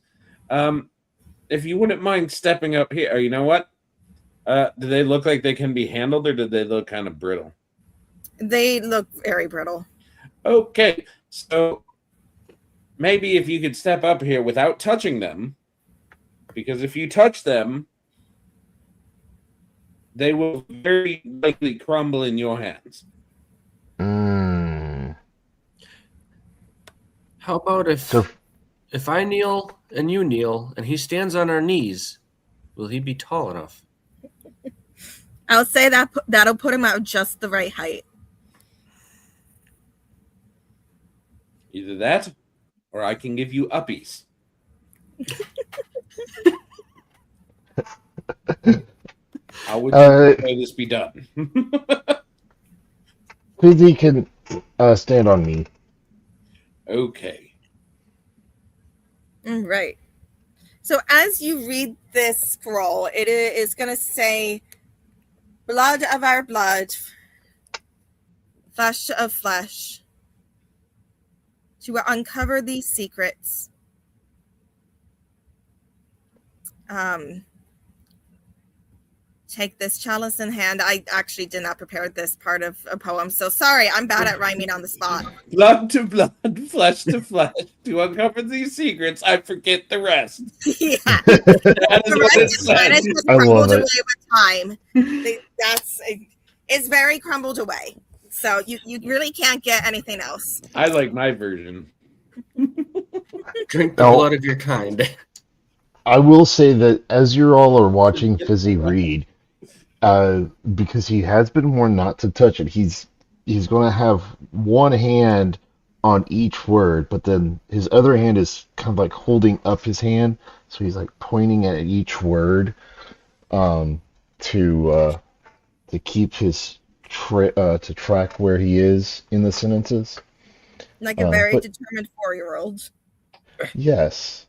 If you wouldn't mind stepping up here, or you know what? Do they look like they can be handled, or do they look kind of brittle? They look very brittle. Okay, so maybe if you could step up here without touching them, because if you touch them, they will very likely crumble in your hands. How about So if I kneel and you kneel and he stands on our knees, will he be tall enough? I'll say that that'll put him at just the right height. Either that, or I can give you uppies. How would you prefer this be done? Fizzy can stand on me. Okay. Right. So as you read this scroll, it is going to say, blood of our blood, flesh of flesh, to uncover these secrets. Take this chalice in hand. I actually did not prepare this part of a poem, so sorry, I'm bad at rhyming on the spot. Blood to blood, flesh to flesh. To uncover these secrets, I forget the rest. Yeah. That is The what it rest is kind of says. just I love crumbled it. away with time. It's very crumbled away. So you really can't get anything else. I like my version. Drink the Oh. blood of your kind. I will say that as you all are watching Fizzy read, because he has been warned not to touch it, he's going to have one hand on each word, but then his other hand is kind of like holding up his hand, so he's like pointing at each word to keep his to track where he is in the sentences. Like a very but- determined 4-year-old. Yes.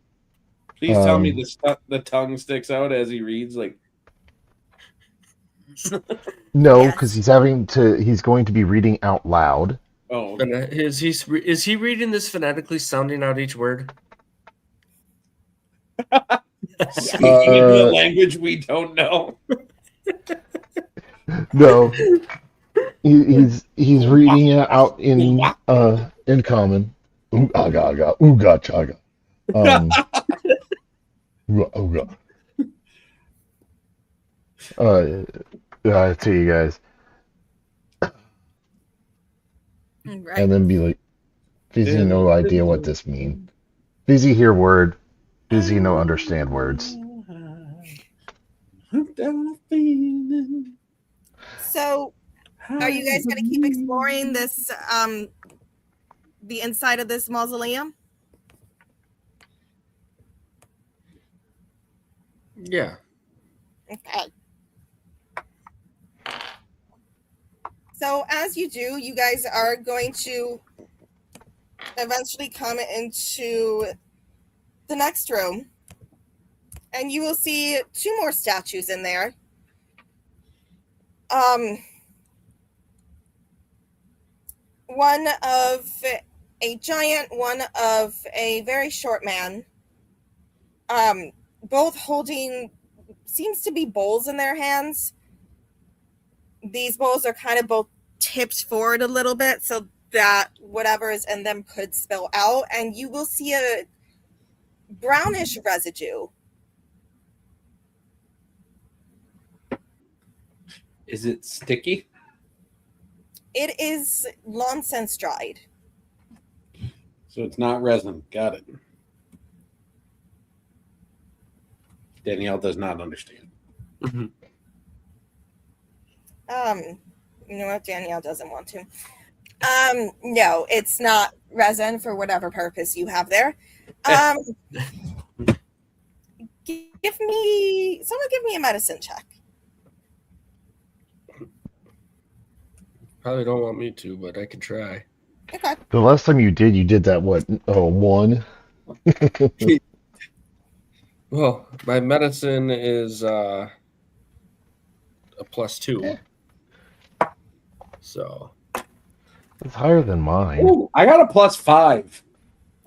Please tell me the tongue sticks out as he reads. Like, No, Yes. because he's going to be reading out loud. oh, And is he reading this phonetically, sounding out each word? speaking in a language we don't know. No, he's reading it out in common. Aga aga ooga chaga. Ooga. I tell you guys, Right. and then be like, Fizzy, no idea what this means. Fizzy hear word, Busy no understand words. So, are you guys going to keep exploring this, the inside of this mausoleum? Yeah. Okay. So, as you do, you guys are going to eventually come into the next room, and you will see 2 more statues in there. One of a giant, one of a very short man. Both holding seems to be bowls in their hands. These bowls are kind of both tipped forward a little bit so that whatever is in them could spill out, and you will see a brownish residue. Is it sticky? It is long since dried. So it's not resin. Got it. Danielle does not understand. Mm-hmm. You know what? Danielle doesn't want to. No, it's not resin for whatever purpose you have there. Give me a medicine check. Probably don't want me to, but I can try. Okay. The last time you did that, what? Oh, 1? Well, my medicine is a +2. So It's higher than mine. Ooh, I got a +5.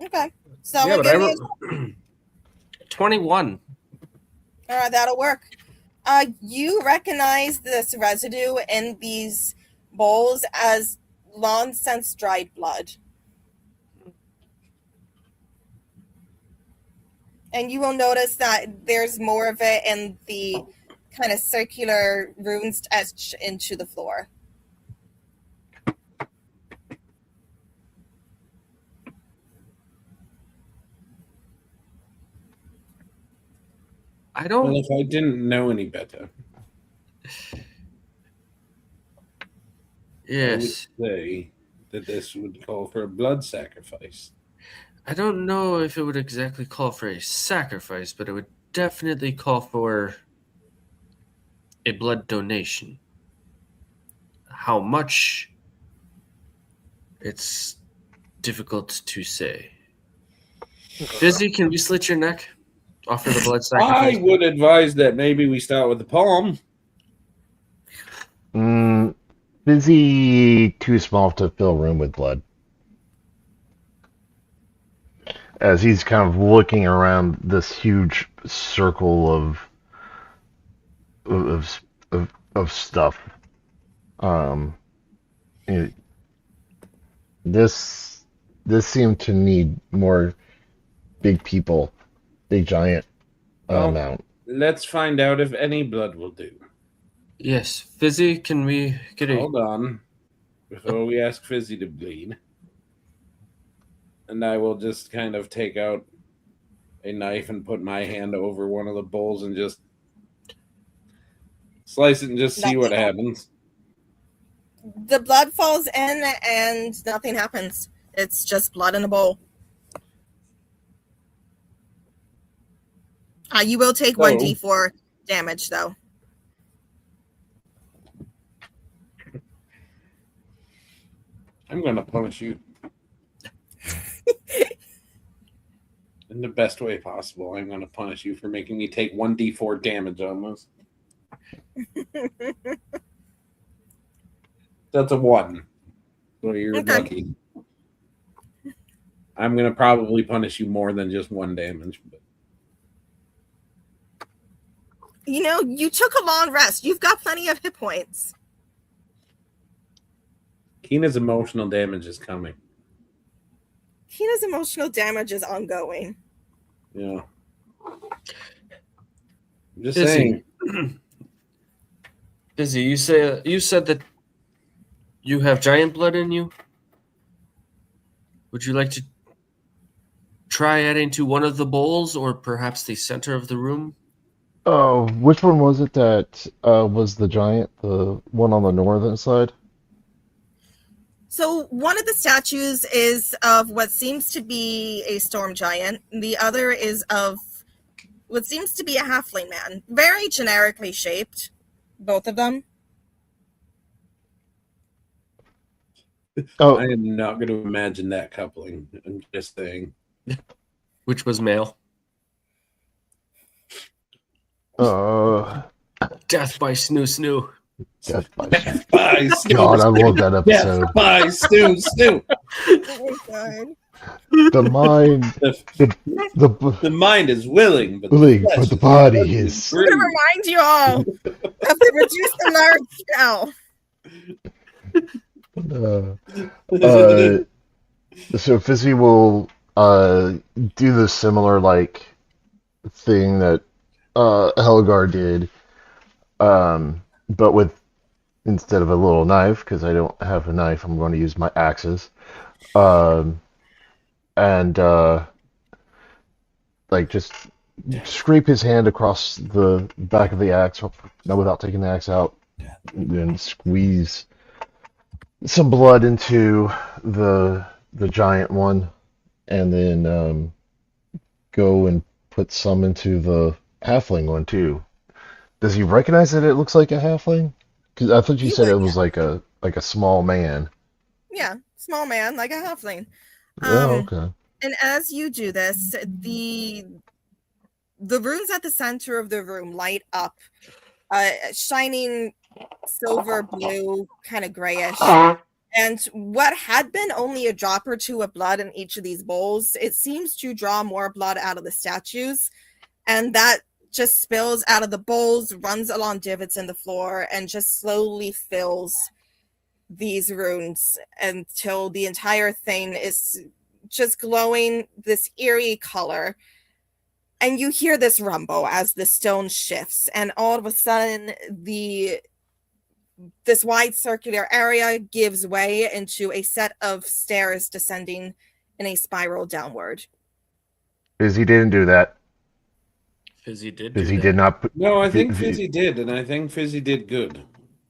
Okay. So yeah, but give I me wrote 21. all right, that'll work. You recognize this residue in these bowls as long since dried blood. And you will notice that there's more of it in the kind of circular runes etched into the floor. I Well, don't. if I didn't know any better, Yes. I would say that this would call for a blood sacrifice. I don't know if it would exactly call for a sacrifice, but it would definitely call for a blood donation. How much? It's difficult to say. Busy, can we slit your neck? Offer the blood sacrifice? I would advise that maybe we start with the palm. Busy too small to fill room with blood. As he's kind of looking around this huge circle of stuff. This seemed to need more big people, big giant Well, amount. Let's find out if any blood will do. Yes. Fizzy, can we get a... Hold on. Before we ask Fizzy to bleed. And I will just kind of take out a knife and put my hand over one of the bowls and just slice it and just see what happens. The blood falls in and nothing happens. It's just blood in a bowl. You will take 1d4 damage, though. I'm going to punish you. In the best way possible. I'm going to punish you for making me take 1d4 damage on this. That's a 1. So you're lucky. I'm going to probably punish you more than just 1 damage. But... You know, you took a long rest. You've got plenty of hit points. Keena's emotional damage is coming. Keena's emotional damage is ongoing. Yeah. I'm just saying. Busy, you said that you have giant blood in you? Would you like to try adding to one of the bowls or perhaps the center of the room? Oh, which one was it that was the giant? The one on the northern side? So one of the statues is of what seems to be a storm giant. The other is of what seems to be a halfling man. Very generically shaped, both of them. I Oh, am not going to imagine that coupling. I'm just saying. Which was male? uh, Death by Snoo Snoo. Death by Death by Snoo. God, I love that Death episode. by Snoo. Oh my god. The mind, The mind is willing, but willing, flesh but the is body unwilling. is. I'm gonna remind you all of the reduce the large spell. So Fizzy will do the similar like thing that Helgar did, but with instead of a little knife, because I don't have a knife, I'm going to use my axes. Um, and like just scrape his hand across the back of the axe, no, without taking the axe out, and then squeeze some blood into the giant one, and then go and put some into the halfling one too. Does he recognize that it looks like a halfling? Because I thought you He said would, it was like a small man. Yeah, small man, like a halfling. Oh, okay. And as you do this, the runes at the center of the room light up, shining silver blue, kind of grayish. And what had been only a drop or two of blood in each of these bowls, it seems to draw more blood out of the statues. And that just spills out of the bowls, runs along divots in the floor, and just slowly fills these runes until the entire thing is just glowing this eerie color. And you hear this rumble as the stone shifts, and all of a sudden this wide circular area gives way into a set of stairs descending in a spiral downward. Fizzy didn't do that. Fizzy did Fizzy do did that. not put. No, I think Fizzy did, and I think Fizzy did good.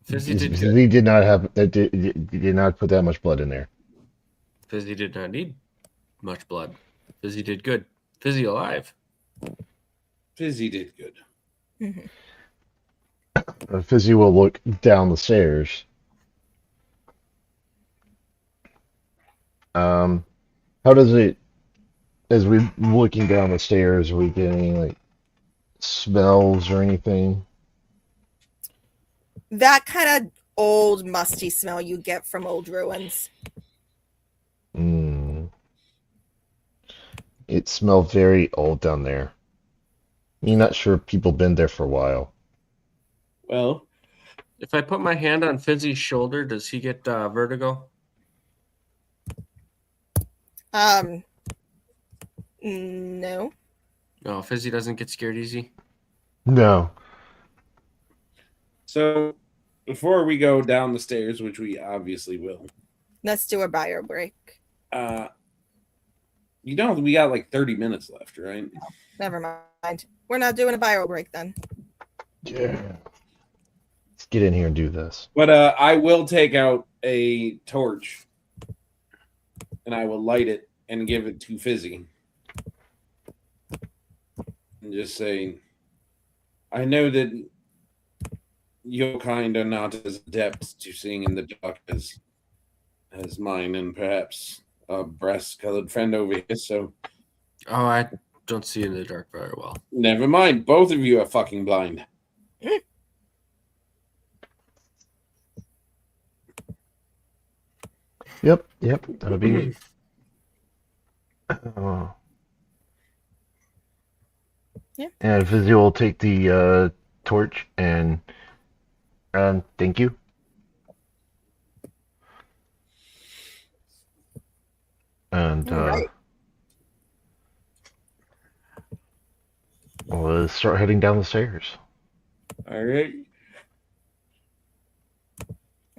Fizzy did good. Fizzy did not have. Did not put that much blood in there. Fizzy did not need much blood. Fizzy did good. Fizzy alive. Fizzy did good. Mm-hmm. Fizzy will look down the stairs. How does it? As we're looking down the stairs, are we getting like smells or anything? That kind of old, musty smell you get from old ruins. It smells very old down there. You're not sure if people been there for a while. Well, If I put my hand on Fizzy's shoulder, does he get vertigo? No. No, Fizzy doesn't get scared easy. No. so before we go down the stairs, which we obviously will, Let's do a bio break. we got like 30 minutes left, right? Never mind. We're not doing a bio break then. Yeah. Let's get in here and do this. But I will take out a torch and I will light it and give it to Fizzy. And just say, I know that your kind are not as adept to seeing in the dark as mine and perhaps a brass-colored friend over here, so Oh, I don't see in the dark very well. never mind. Both of you are fucking blind. Yep. That'll be. Yeah. And Fizzy will take the torch and thank you. And Alright. we'll start heading down the stairs. All right.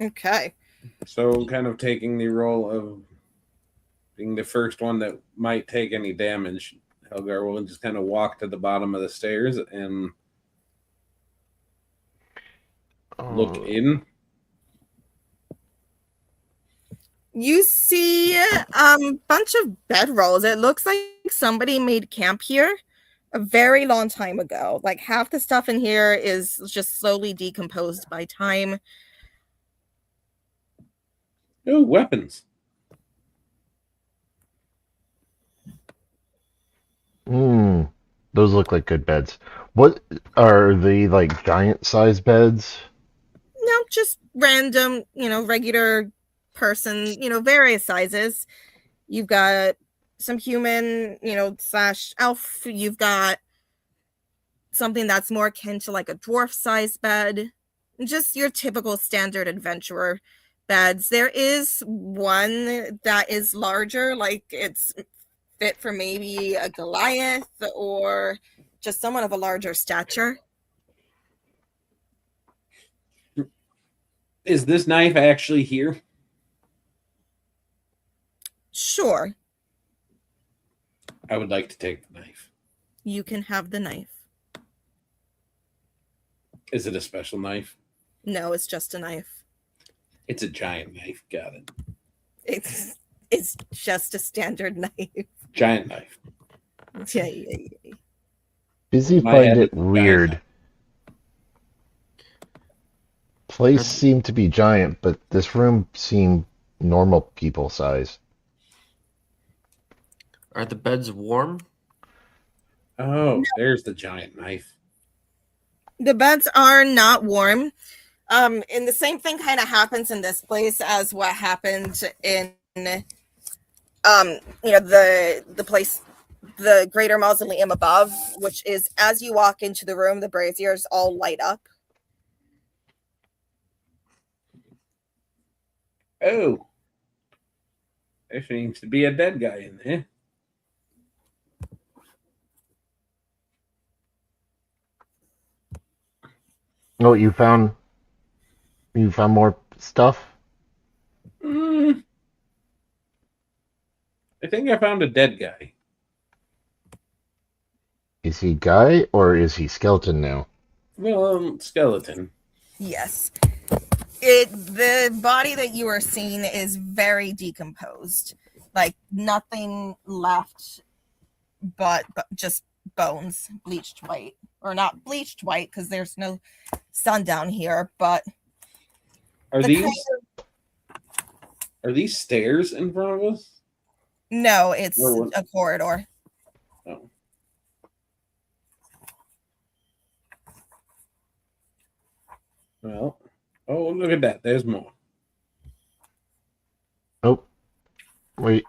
Okay. So kind of taking the role of being the first one that might take any damage, Helgar will just kind of walk to the bottom of the stairs and look in. You see bunch of bedrolls. It looks like somebody made camp here a very long time ago. Like half the stuff in here is just slowly decomposed by time. Oh, weapons. Those look like good beds. What are they, like giant size beds? No, just random, regular person, various sizes. You've got some human, slash elf. You've got something that's more akin to like a dwarf size bed. Just your typical standard adventurer beds. There is one that is larger, like it's fit for maybe a Goliath or just someone of a larger stature. Is this knife actually here? Sure, I would like to take the knife. you can have the knife. Is it a special knife? No, it's just a knife. It's a giant knife. Got it. It's just a standard knife. Giant knife. Yeah. Busy My find head it is weird. giant. Place seemed to be giant, but this room seemed normal people size. Are the beds warm? Oh, there's the giant knife. The beds are not warm. And the same thing kind of happens in this place as what happened in the place, the greater mausoleum above, which is as you walk into the room, the braziers all light up. Oh. There seems to be a dead guy in there. Oh, you found more stuff? I think I found a dead guy. Is he guy or is he skeleton now? Well, skeleton. Yes. The body that you are seeing is very decomposed. Like nothing left but just bones, bleached white. Or not bleached white because there's no sun down here, but Are the these stairs in front of us? no, it's Where was- a corridor. Oh. Well, oh, look at that. There's more. Oh, wait.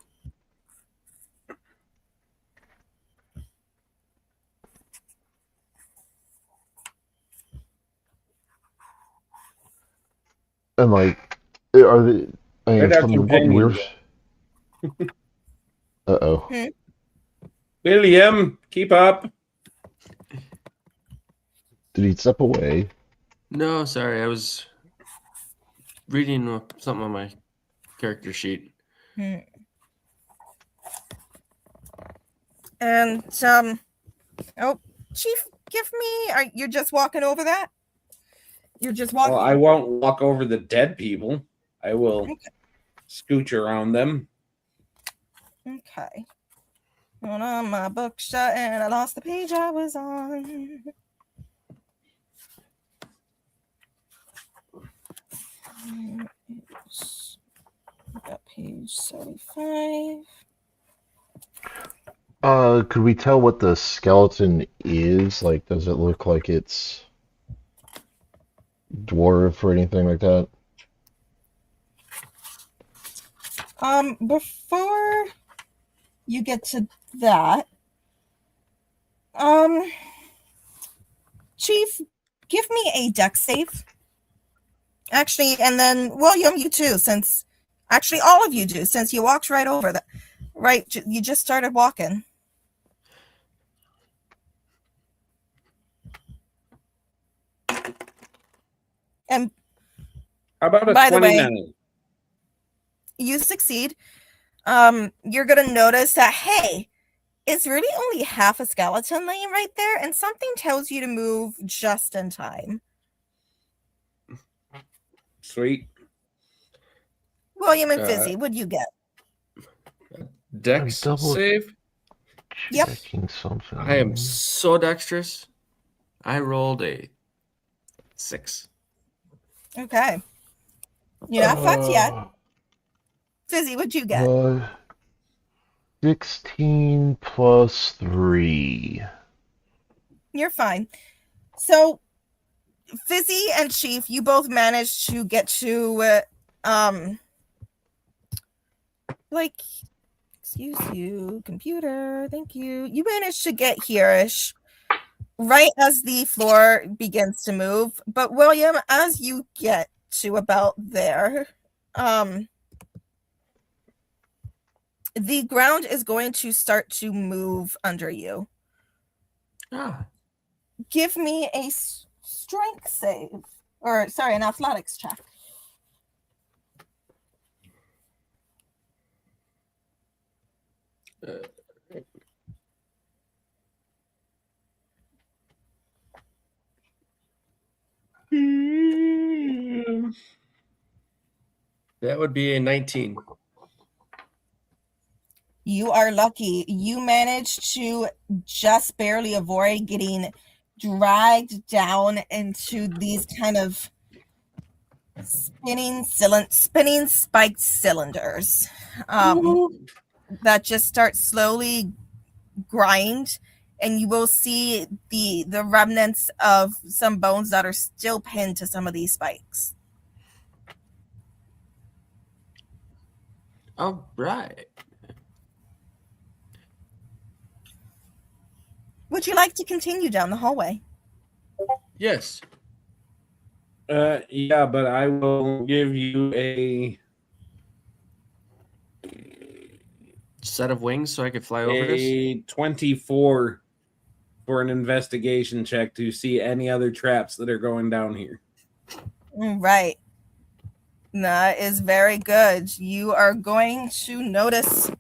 And like, are they? I mean, Right, our from what companions. we're. Uh-oh. William, keep up. Did he step away? No, sorry. I was reading something on my character sheet. And oh, Chief, you're just walking over that? You're just walking. Well, I won't walk over the dead people. I will scooch around them. Okay. Hold on, my book shut and I lost the page I was on. Got page 75. Could we tell what the skeleton is? Like, does it look like it's dwarf or anything like that? Before you get to that, Chief, give me a dex save. Actually, and then William, you too, since actually all of you do, since you walked right over that. Right, you just started walking. And How about a by the way, 29? you succeed. you're gonna notice that, hey, it's really only half a skeleton laying right there, and something tells you to move just in time. Sweet. William and Fizzy, what'd you get? Dex I'm double- save. Yep. Checking something. I am so dexterous. I rolled a 6. Okay. You're not fucked yet. Fizzy, what'd you get? 16 plus 3. You're fine. So, Fizzy and Chief, you both managed to get to, like, excuse you, computer, thank you. You managed to get here-ish right as the floor begins to move. But William, as you get to about there, the ground is going to start to move under you. Ah. Give me a strength save, or sorry, an athletics check. That would be a 19. You are lucky. You managed to just barely avoid getting dragged down into these kind of spinning spiked cylinders that just start slowly grind, and you will see the remnants of some bones that are still pinned to some of these spikes. All right. Would you like to continue down the hallway? Yes. Yeah, but I will give you a Set of wings so I could fly over this. 24 for an investigation check to see any other traps that are going down here. Right. That is very good. You are going to notice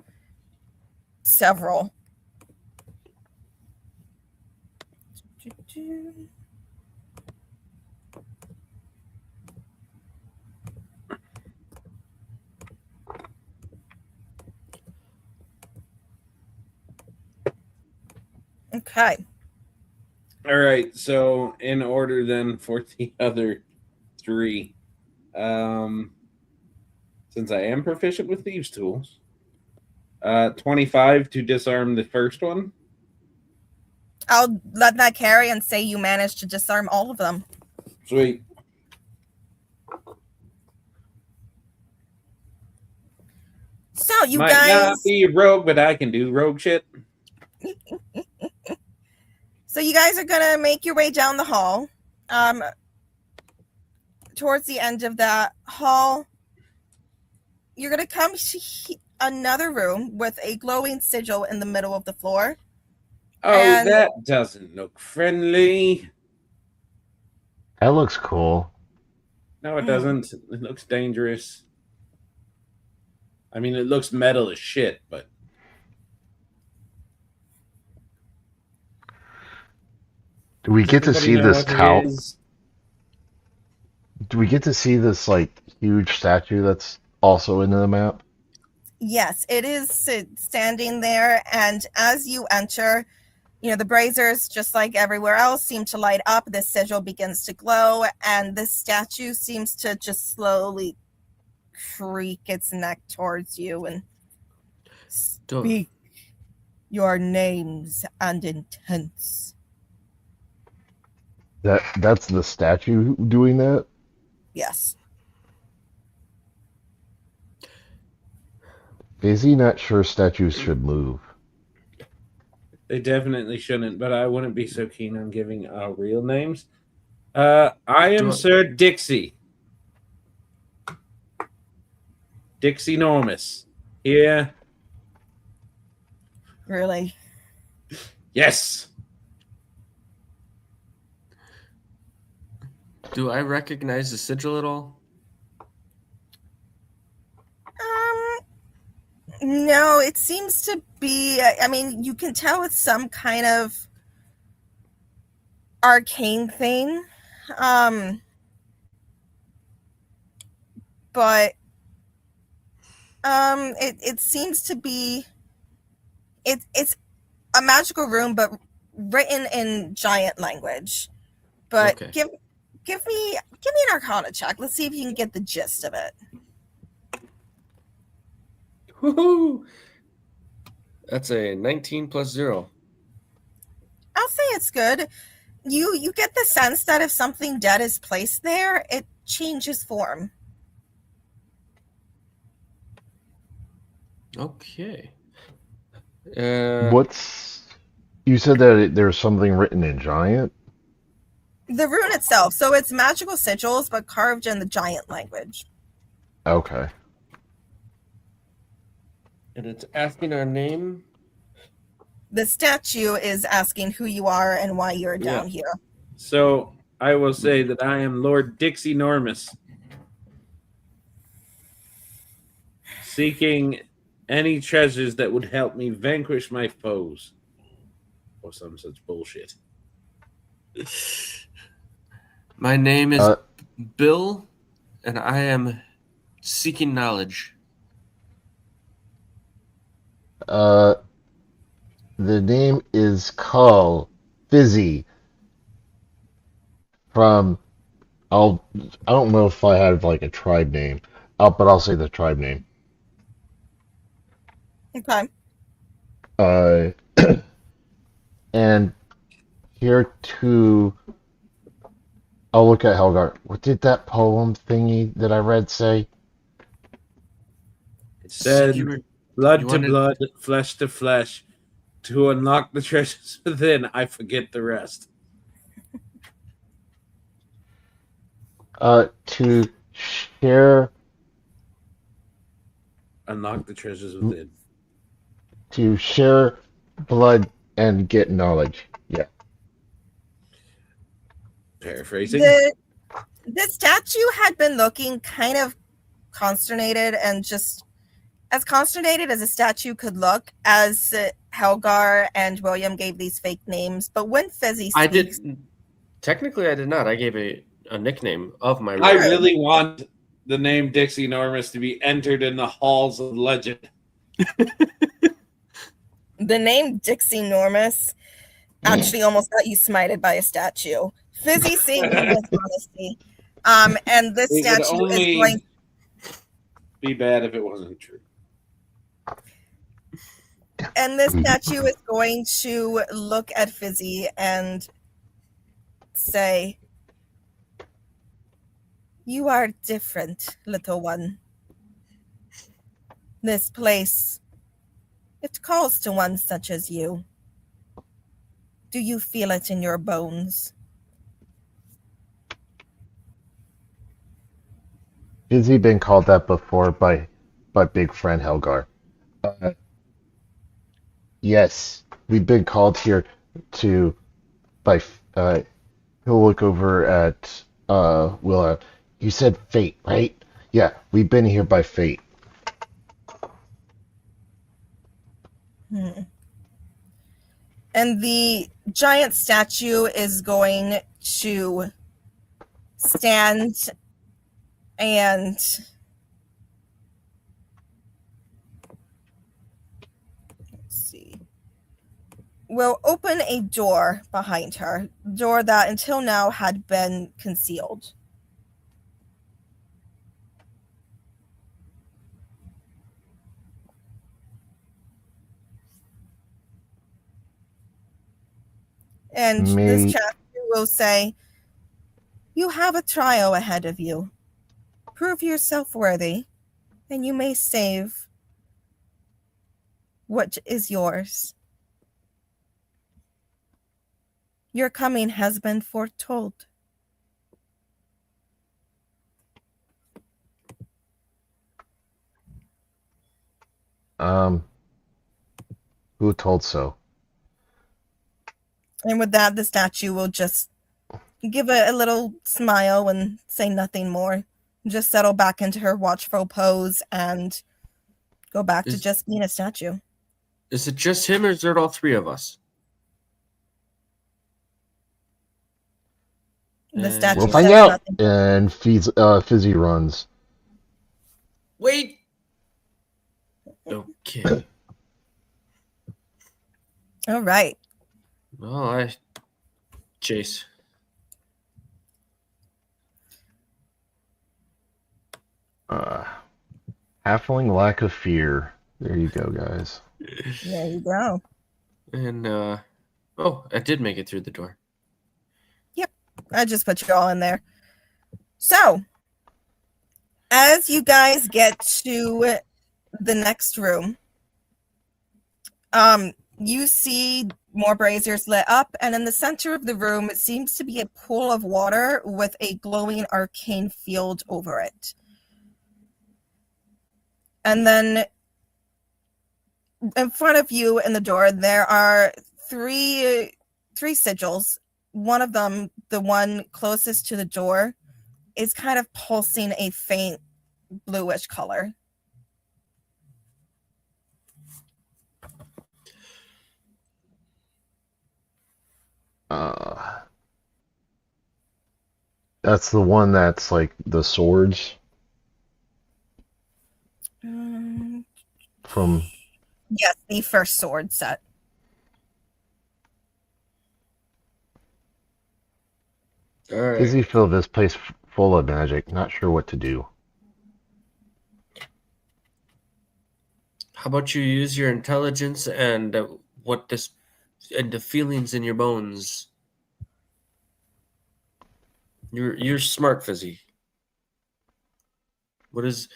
several. Okay. All right, so in order then for the other 3, since I am proficient with thieves' tools, 25 to disarm the first one. I'll let that carry and say you managed to disarm all of them. Sweet. So you Might guys not be a rogue, but I can do rogue shit. So you guys are gonna make your way down the hall. Towards the end of that hall, you're gonna come to another room with a glowing sigil in the middle of the floor. Oh, And- that doesn't look friendly. That looks cool. No, it doesn't. It looks dangerous. I mean, it looks metal as shit, but Do we get to Everybody see know this what it tower? is? Do we get to see this like huge statue that's also in the map? Yes, it is standing there, and as you enter, the braziers, just like everywhere else, seem to light up. The sigil begins to glow, and the statue seems to just slowly creak its neck towards you and speak your names and intents. That's the statue doing that? Yes. Is he not sure statues should move? They definitely shouldn't, but I wouldn't be so keen on giving real names. I am Sir Dixie. Dixie Normus. Here. Really? Yes. Do I recognize the sigil at all? No, it seems to be, I mean, you can tell it's some kind of arcane thing. But it seems to be it's a magical room, but written in giant language. But Okay. give me an Arcana check. Let's see if you can get the gist of it. Woohoo! That's a 19 plus 0. I'll say it's good. You get the sense that if something dead is placed there, it changes form. Okay. You said that there's something written in giant? The rune itself, so it's magical sigils, but carved in the giant language. Okay. And it's asking our name. The statue is asking who you are and why you're down here. So I will say that I am Lord Dixie Normus, seeking any treasures that would help me vanquish my foes, or some such bullshit. My name is Uh, Bill, and I am seeking knowledge. The name is called Fizzy. From I don't know if I have like a tribe name. But I'll say the tribe name. Okay. And here to I'll look at Helgar. What did that poem thingy that I read say? It said, You were- blood you to wanted- blood, flesh to flesh. To unlock the treasures within, I forget the rest. To share Unlock the treasures within. to share blood and get knowledge. Yeah. Paraphrasing. The statue had been looking kind of consternated, and just as consternated as a statue could look, as Helgar and William gave these fake names. But when Fizzy speaks, I did. Technically, I did not. I gave a nickname of my. I role. really want the name Dixie Normus to be entered in the halls of legend. the name Dixie Normus actually almost got you smited by a statue. Fizzy seeing him with honesty. And this It would statue is only going be bad if it wasn't true. and this statue is going to look at Fizzy and say, "You are different, little one. This place, it calls to one such as you. Do you feel it in your bones?" Has he been called that before by big friend Helgar? Yes, we've been called here to by he'll look over at Willa. You said fate, right? Yeah, we've been here by fate. And the giant statue is going to stand and will open a door behind her, door that until now had been concealed. And this statue will say, "You have a trial ahead of you. Prove yourself worthy, and you may save what is yours. Your coming has been foretold." Who told so? And with that, the statue will just give a little smile and say nothing more. Just settle back into her watchful pose and Go back to Is- just being a statue. Is it just him, or is it all three of us? The And- statue We'll says find out. nothing. And Fizzy runs. Wait. Okay. All right. Well, I chase. Halfling lack of fear. There you go, guys. There you go. And oh, I did make it through the door. I just put you all in there. So, as you guys get to the next room, you see more braziers lit up, and in the center of the room, it seems to be a pool of water with a glowing arcane field over it. And then in front of you in the door, there are three sigils. One of them, the one closest to the door, is kind of pulsing a faint bluish color. That's the one that's like the swords from. Yes, the first sword set. All right. Fizzy feel this place full of magic. Not sure what to do. How about you use your intelligence and and the feelings in your bones? You're smart, Fizzy. What is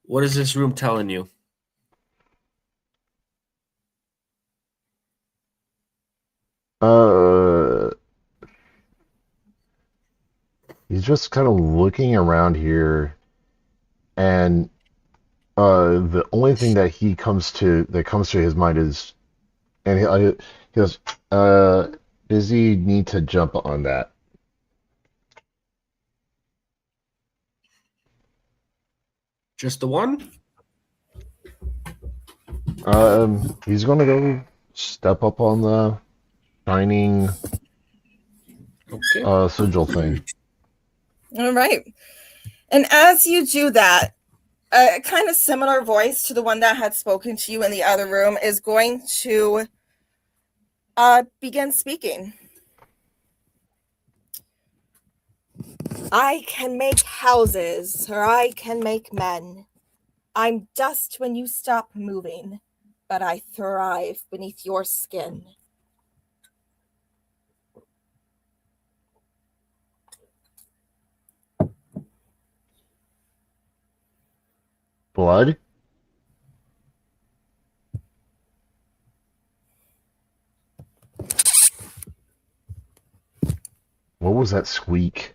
this room telling you? He's just kind of looking around here, and the only thing that comes to his mind is, and he goes, Fizzy need to jump on that. Just the one? He's gonna go step up on the shining Okay. sigil thing. All right. And as you do that, a kind of similar voice to the one that had spoken to you in the other room is going to begin speaking. I can make houses, or I can make men. I'm dust when you stop moving, but I thrive beneath your skin. Blood? What was that squeak?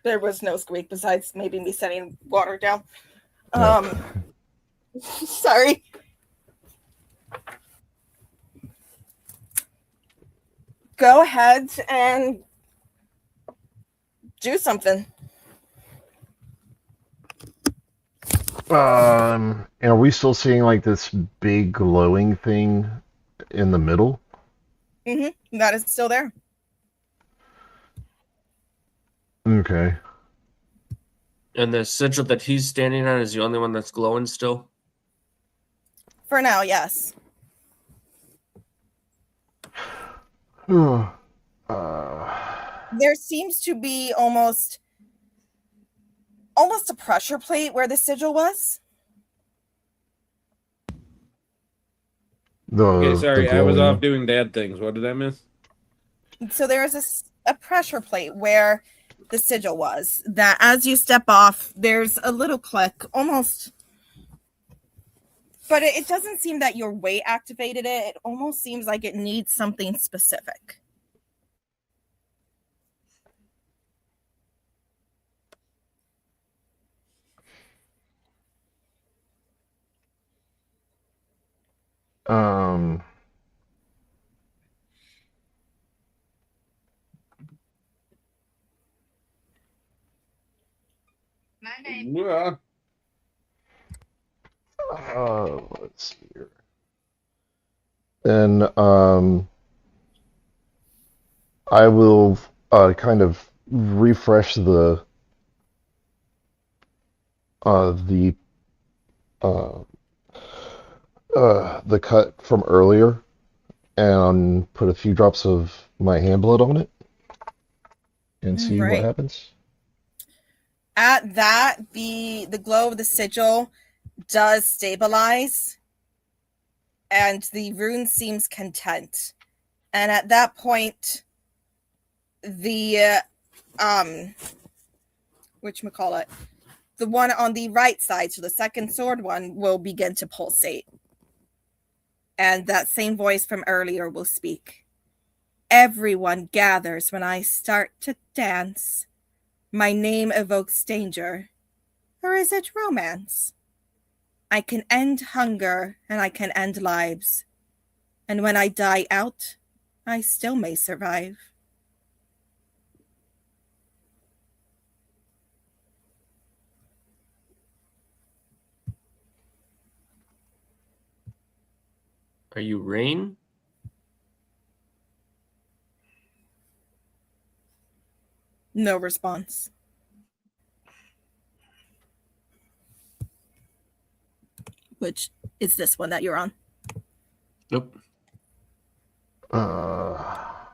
There was no squeak besides maybe me setting water down. No. Sorry. Go ahead and do something. And are we still seeing like this big glowing thing in the middle? Mm-hmm. That is still there. Okay. And the sigil that he's standing on is the only one that's glowing still? For now, yes. Uh, There seems to be almost a pressure plate where the sigil was. Okay, sorry, I was glowing- off doing dad things. What did I miss? So there is a pressure plate where the sigil was, that as you step off, there's a little click, almost, but it doesn't seem that your weight activated it. It almost seems like it needs something specific. Um, Yeah. Let's see here. Then I will kind of refresh the uh, the cut from earlier and put a few drops of my hand blood on it and see what Right. happens. At that, the glow of the sigil does stabilize, and the rune seems content. And at that point, the whatchamacallit, the one on the right side, so the second sword one, will begin to pulsate. And that same voice from earlier will speak. Everyone gathers when I start to dance. My name evokes danger. Or is it romance? I can end hunger and I can end lives. And when I die out, I still may survive. Are you Rain? No response. Which is this one that you're on? Nope. Uh,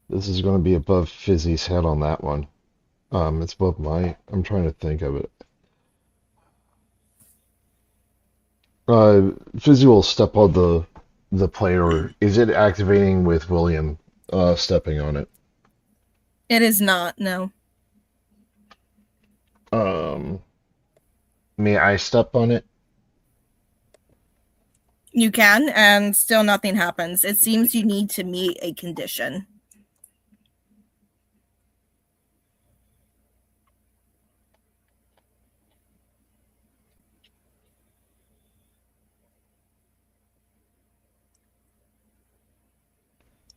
this is going to be above Fizzy's head on that one. It's above my. I'm trying to think of it. Fizzy will step on the plate, or is it activating with William stepping on it? It is not, no. May I step on it? You can, and still nothing happens. It seems you need to meet a condition.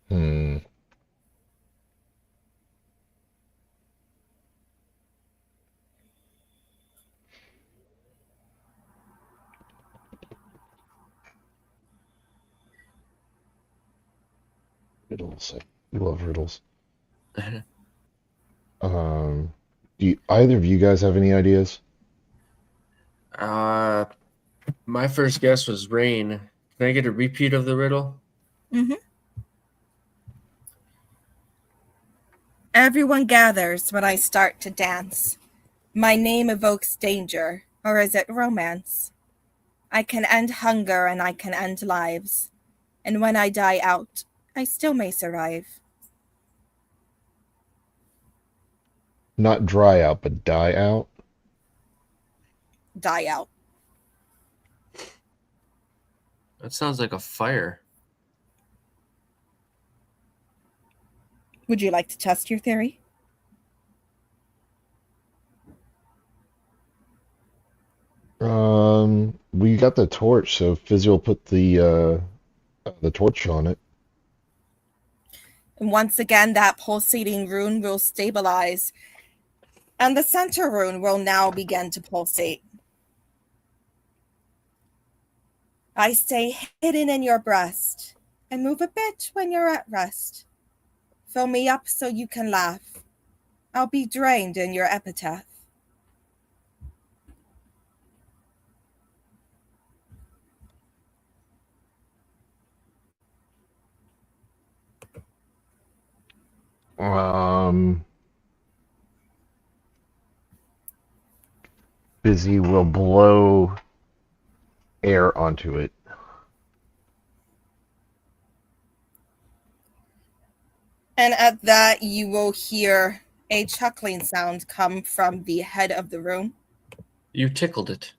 Hmm. Riddles. I love riddles. Do either of you guys have any ideas? My first guess was Rain. Can I get a repeat of the riddle? Mm-hmm. Everyone gathers when I start to dance. My name evokes danger, or is it romance? I can end hunger and I can end lives. And when I die out, I still may survive. Not dry out, but die out. Die out. That sounds like a fire. Would you like to test your theory? We got the torch, so Fizzy will put the torch on it. And once again, that pulsating rune will stabilize, and the center rune will now begin to pulsate. I stay hidden in your breast and move a bit when you're at rest. Fill me up so you can laugh. I'll be drained in your epitaph. Fizzy will blow air onto it. And at that, you will hear a chuckling sound come from the head of the room You tickled it.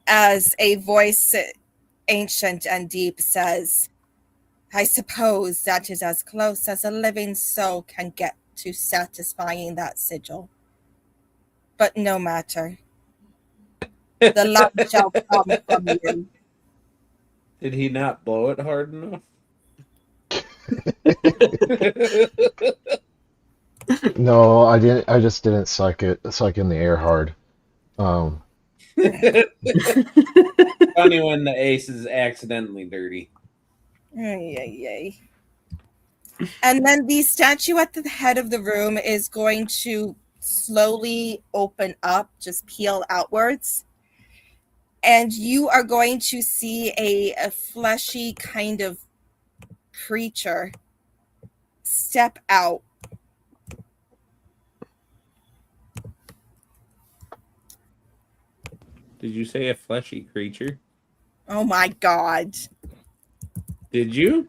as a voice, ancient and deep, says, I suppose that is as close as a living soul can get to satisfying that sigil. But no matter. The love shall come from you. Did he not blow it hard enough? No, I didn't. I just didn't suck in the air hard. Funny when the ace is accidentally dirty. Ay, ay, ay. And then the statue at the head of the room is going to slowly open up, just peel outwards. And you are going to see a fleshy kind of creature step out. Did you say a fleshy creature? Oh my god. Did you?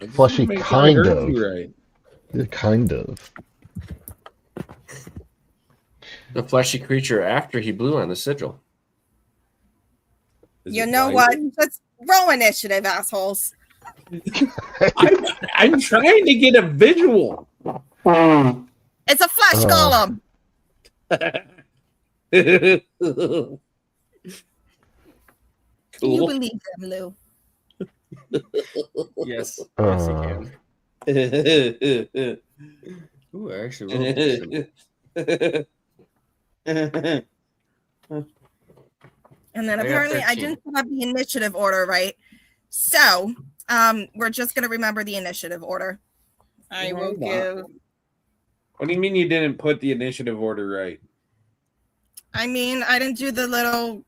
I just Fleshy, wanna make sure I kind heard of. you right. Kind of. The fleshy creature after he blew on the sigil. Is You it know wiser? what? Let's roll initiative, assholes. I'm trying to get a visual. It's a flesh golem. Cool. Can you believe them, Lou? Yes. Yes, you you can. Ooh, I actually rolled decent. And then I got apparently I 13. didn't put up the initiative order right. So we're just going to remember the initiative order. I will give. What do you mean you didn't put the initiative order right? I mean, I didn't do the little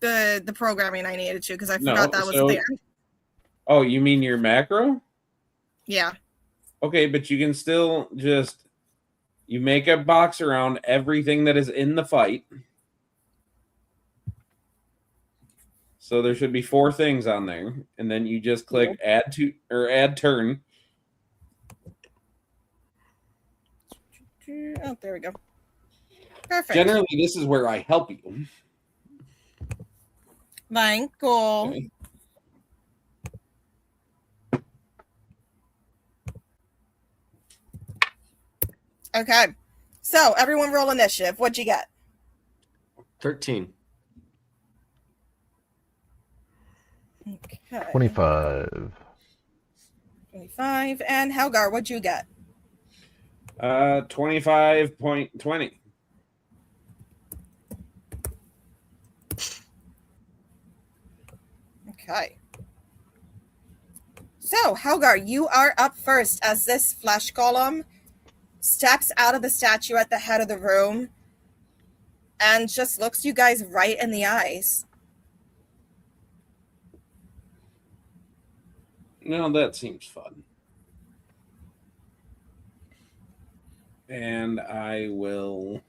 the programming I needed to because I forgot that was so- there. Oh, you mean your macro? Yeah. Okay, but you can still just you make a box around everything that is in the fight. So there should be 4 things on there, and then you just click add to or add turn. Oh, there we go. Perfect. Generally, this is where I help you. Fine, cool. Okay. Okay. So everyone roll initiative. What'd you get? 13. Okay. 25. 25. And Helgar, what'd you get? 25.20. Okay. So, Helgar, you are up first as this flesh golem steps out of the statue at the head of the room and just looks you guys right in the eyes. No, that seems fun. And I will.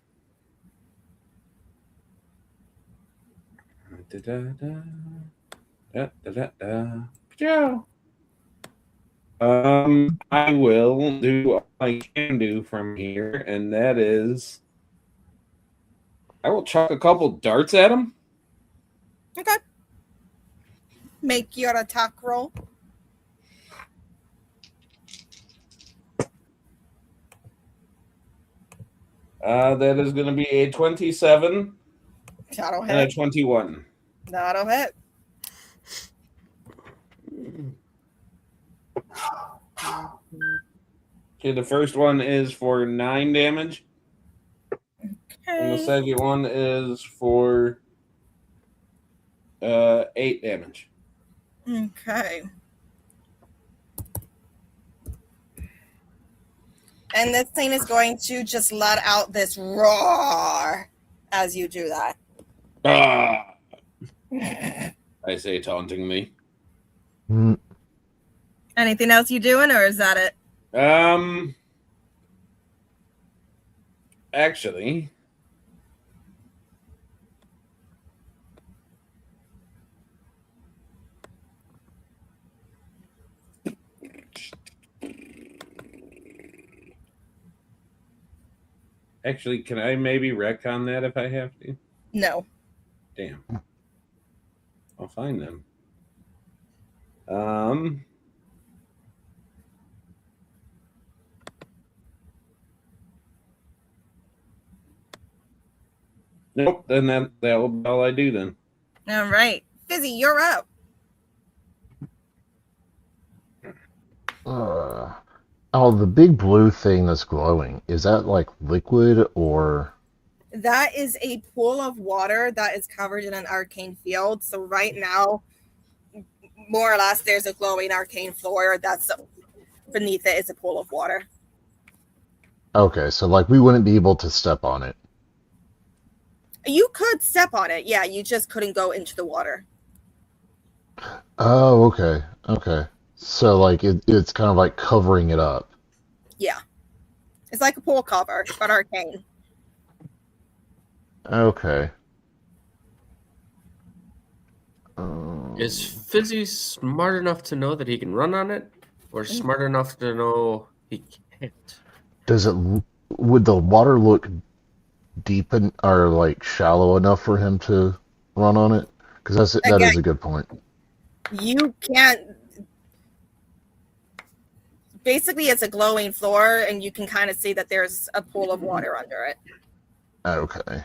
Ciao. I will do what I can do from here, and that is I will chuck a couple darts at him. Okay. Make your attack roll. That is going to be a 27 That'll and a hit. 21. That'll hit. Okay, the first one is for 9 damage, and the Okay. second one is for 8 damage. Okay. And this thing is going to just let out this roar as you do that. Ah! I say, taunting me. Mm, Anything else you doing, or is that it? Actually, can I maybe retcon that if I have to? No. Damn. I'll find them. Nope. Then that'll be all I do then. All right. Fizzy, you're up. Oh, the big blue thing that's glowing, is that like liquid or? That is a pool of water that is covered in an arcane field. So right now, more or less, there's a glowing arcane floor that's beneath it is a pool of water. Okay, so like we wouldn't be able to step on it. You could step on it. Yeah, you just couldn't go into the water. Oh, okay. Okay. So like it's kind of like covering it up. Yeah. It's like a pool cover, but arcane. Okay. Is Fizzy smart enough to know that he can run on it, or smart enough to know he can't? Would the water look deep or like shallow enough for him to run on it? Because that Again, is a good point. You can't. Basically, it's a glowing floor, and you can kind of see that there's a pool of water under it. Okay.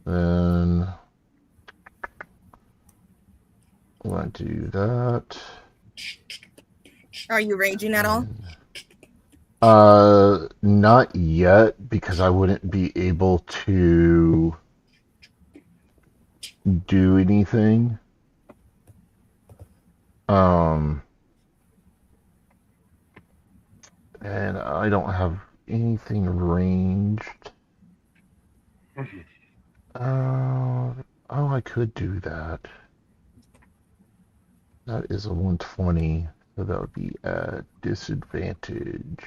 Then I'm going to do that. Are you raging at all? Not yet, because I wouldn't be able to do anything. And I don't have anything ranged. Oh, I could do that. That is a 120, so that would be at disadvantage.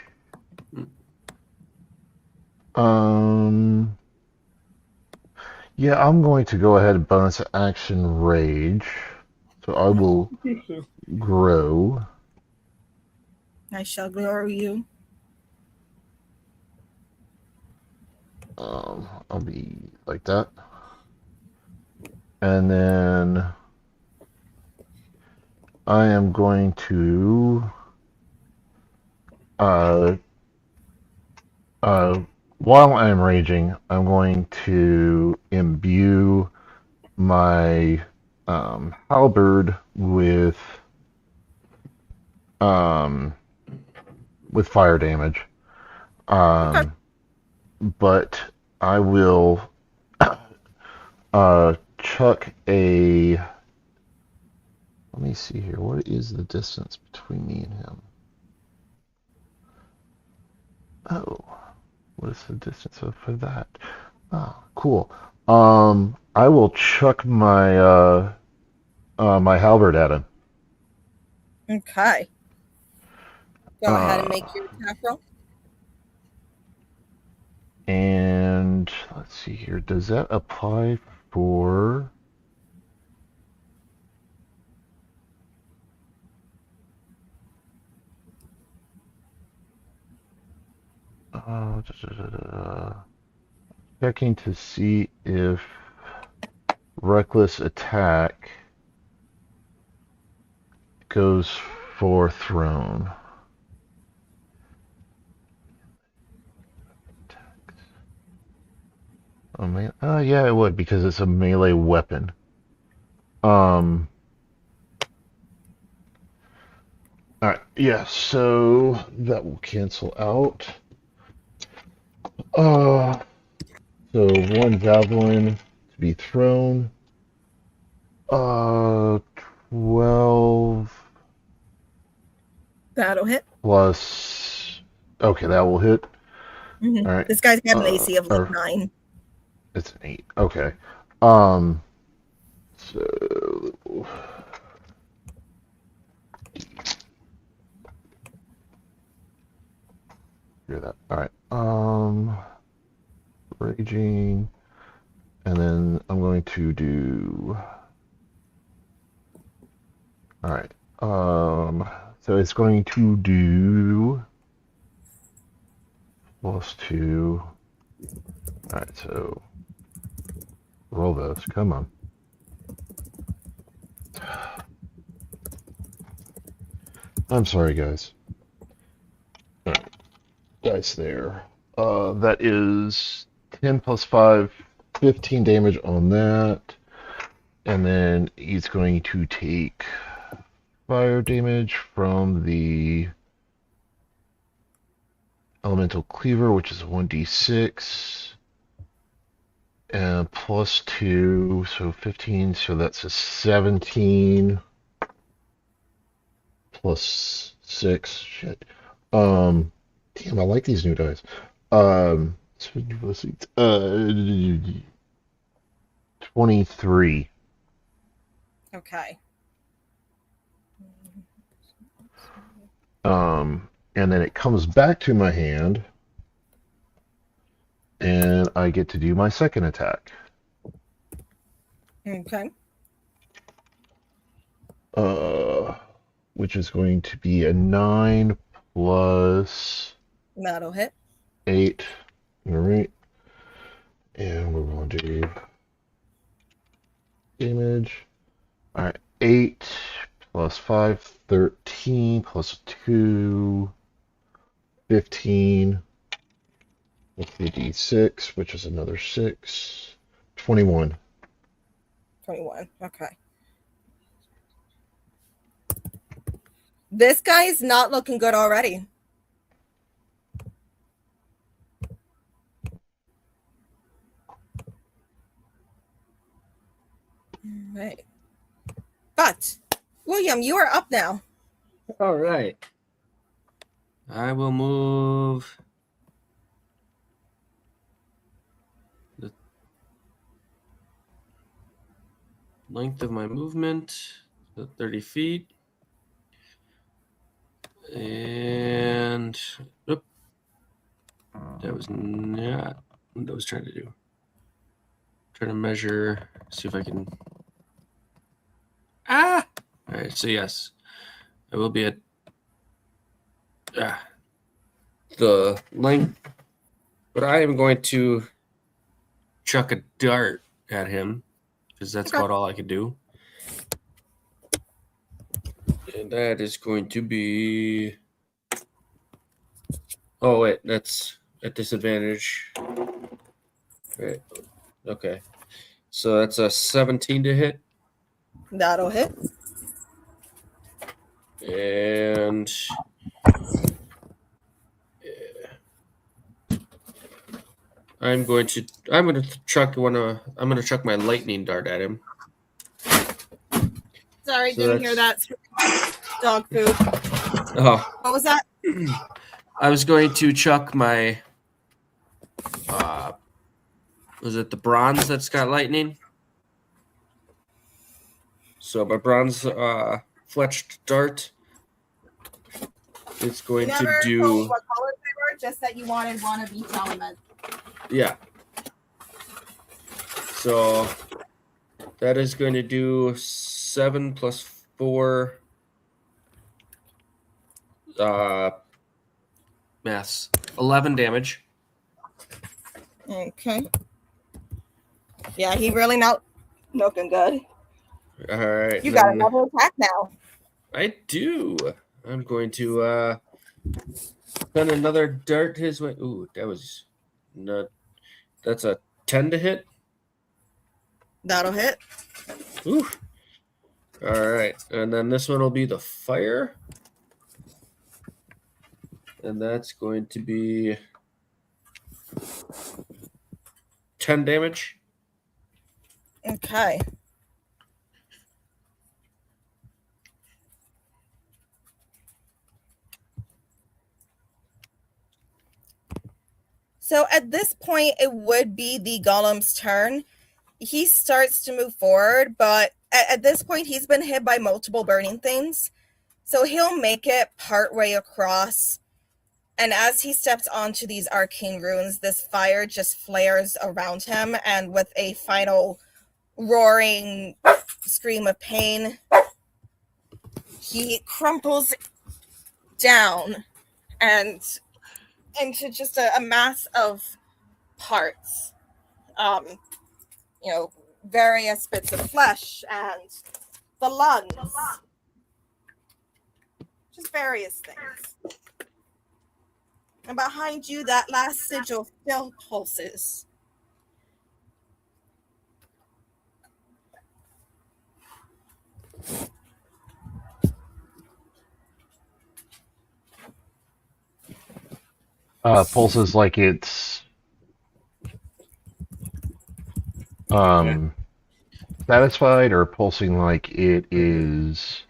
Yeah, I'm going to go ahead and bonus action rage. So I will grow. I shall grow you. I'll be like that. And then I am going to while I am raging, I'm going to imbue my halberd with fire damage. Okay. But I will chuck a. Let me see here. What is the distance between me and him? Oh, what is the distance for that? Oh, cool. I will chuck my my halberd at him. Okay. Go ahead and make your attack roll. And let's see here. Does that apply for? Checking to see if reckless attack goes for thrown. Oh man, yeah, it would because it's a melee weapon. All right, yeah, so that will cancel out. So one javelin to be thrown. 12 That'll hit. plus. Okay, that will hit. Mm-hmm. All right. This guy's got an AC of like or- 9. It's an 8. Okay. So hear that. All right. Raging, and then I'm going to do. All right. So it's going to do +2. All right. So roll those. Come on. I'm sorry, guys. All right. dice there. That is 10 plus 5, 15 damage on that. And then he's going to take fire damage from the Elemental Cleaver, which is 1d6. And plus 2, so 15, so that's a 17. Plus 6, shit. Damn, I like these new dice. 23. Okay. And then it comes back to my hand, and I get to do my second attack. Okay. Which is going to be a 9 plus That'll hit. 8. All right. And we're going to do damage. All right. 8 plus 5, 13 plus 2, 15. With the d6, which is another 6. 21. 21. Okay. This guy's not looking good already. Right. But, William, you are up now. All right. I will move the length of my movement, the 30 feet. And oop, that was not what I was trying to do. Trying to measure, see if I can. All right, so yes, it will be at the length, but I am going to chuck a dart at him because that's about all I can do. And that is going to be. Oh, wait, that's at disadvantage. Right. Okay. So that's a 17 to hit. That'll hit. And. I'm going to chuck my lightning dart at him. Sorry, So didn't hear that. Dog food. Oh, What was that? I was going to chuck my was it the bronze that's got lightning? So my bronze fletched dart is going to Never do told me what colors they were, just that you wanted one of each element. yeah. So that is going to do 7 plus 4 maths. 11 damage. Okay. Yeah, he really not looking good. All right. You got then another attack now. I do. I'm going to send another dart his way. Ooh, that was not. That's a 10 to hit. That'll hit. Ooh. All right, and then this one will be the fire, and that's going to be 10 damage. Okay. So at this point, it would be the golem's turn. He starts to move forward, but at this point, he's been hit by multiple burning things. So he'll make it partway across. And as he steps onto these arcane runes, this fire just flares around him. And with a final roaring scream of pain, he crumples down and into just a mass of parts. Various bits of flesh and the lungs. Just various things. And behind you, that last sigil still pulses. Pulses like it's satisfied, or pulsing like it is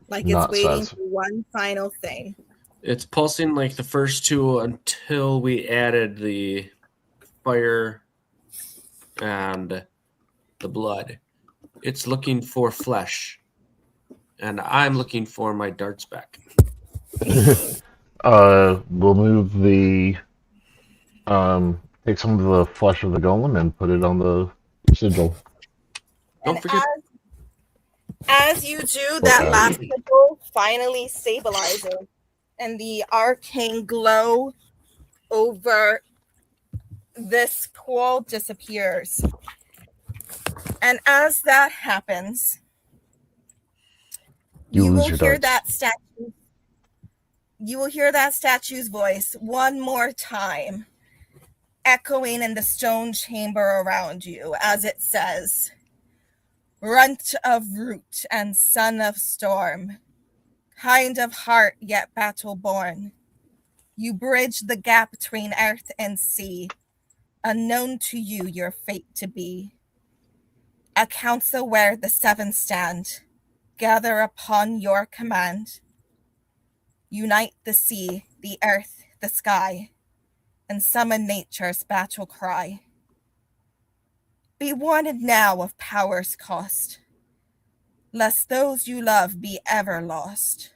Like it's not waiting satisfied. for one final thing. It's pulsing like the first two until we added the fire and the blood. It's looking for flesh, and I'm looking for my darts back. We'll move the take some of the flesh of the golem and put it on the sigil. Don't And forget. as you do, Or that as. last sigil finally stabilizes, and the arcane glow over this pool disappears. And as that happens, You lose will your hear darts. that statue. You will hear that statue's voice one more time, echoing in the stone chamber around you, as it says, "Runt of root and son of storm, kind of heart yet battle-born. You bridge the gap between earth and sea, unknown to you your fate to be. A council where the seven stand, gather upon your command. Unite the sea, the earth, the sky, and summon nature's battle cry. Be warned now of power's cost, lest those you love be ever lost.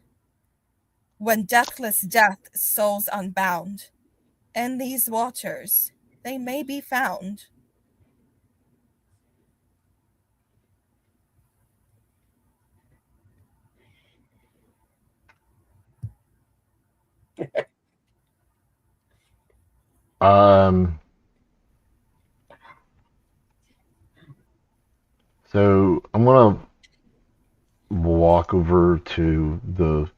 When deathless death souls unbound, in these waters they may be found." So I'm gonna walk over to the,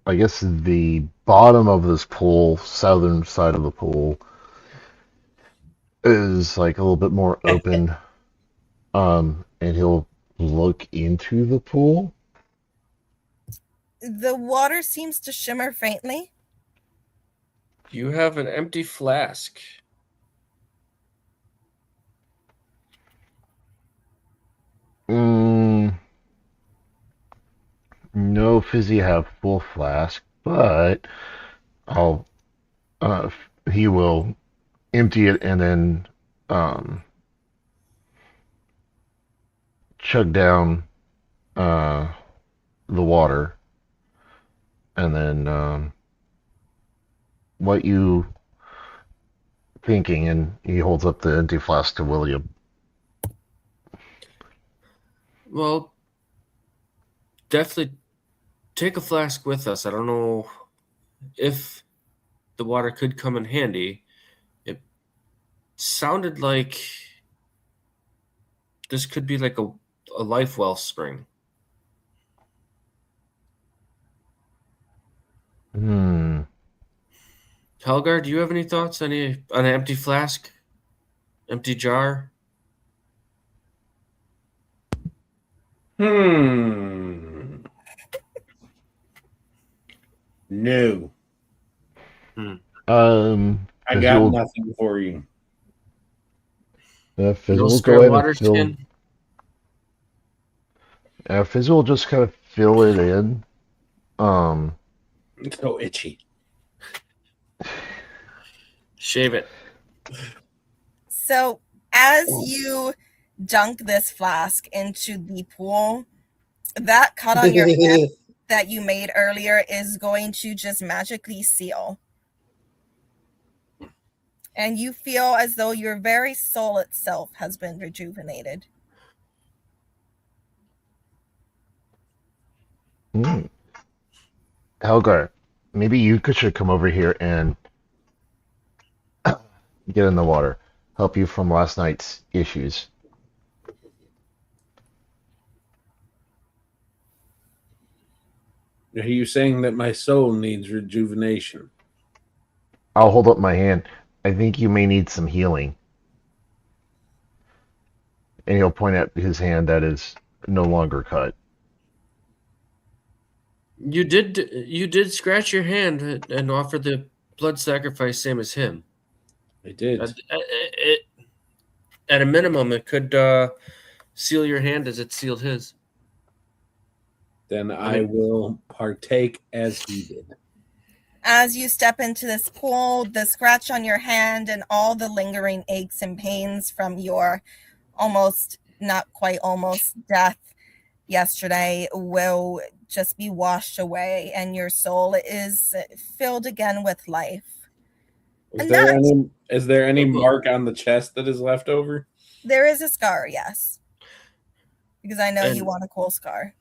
I guess, the bottom of this pool, southern side of the pool is like a little bit more open. And he'll look into the pool. The water seems to shimmer faintly. You have an empty flask. No fizzy have full flask, but I'll he will empty it and then chug down the water, and then what you thinking? And he holds up the empty flask to William. Well, definitely take a flask with us. I don't know if the water could come in handy. It sounded like this could be like a life well spring. Helgar, do you have any thoughts on an empty flask? Empty jar? No. I got nothing for you. Fizz No will spare go ahead water and fill. skin? Fizz will just kind of fill it in. It's so itchy. Shave it. So as you dunk this flask into the pool, that cut on your hand that you made earlier is going to just magically seal. And you feel as though your very soul itself has been rejuvenated. Helgar, maybe you should come over here and get in the water. Help you from last night's issues. Are you saying that my soul needs rejuvenation? I'll hold up my hand. I think you may need some healing. And he'll point at his hand that is no longer cut. You did scratch your hand and offer the blood sacrifice, same as him. I did. At a minimum, it could seal your hand as it sealed his. Then I will partake as he did. As you step into this pool, the scratch on your hand and all the lingering aches and pains from your not quite almost death yesterday will just be washed away, and your soul is filled again with life. Is there any mark on the chest that is left over? There is a scar, yes. Because I know you want a cool scar.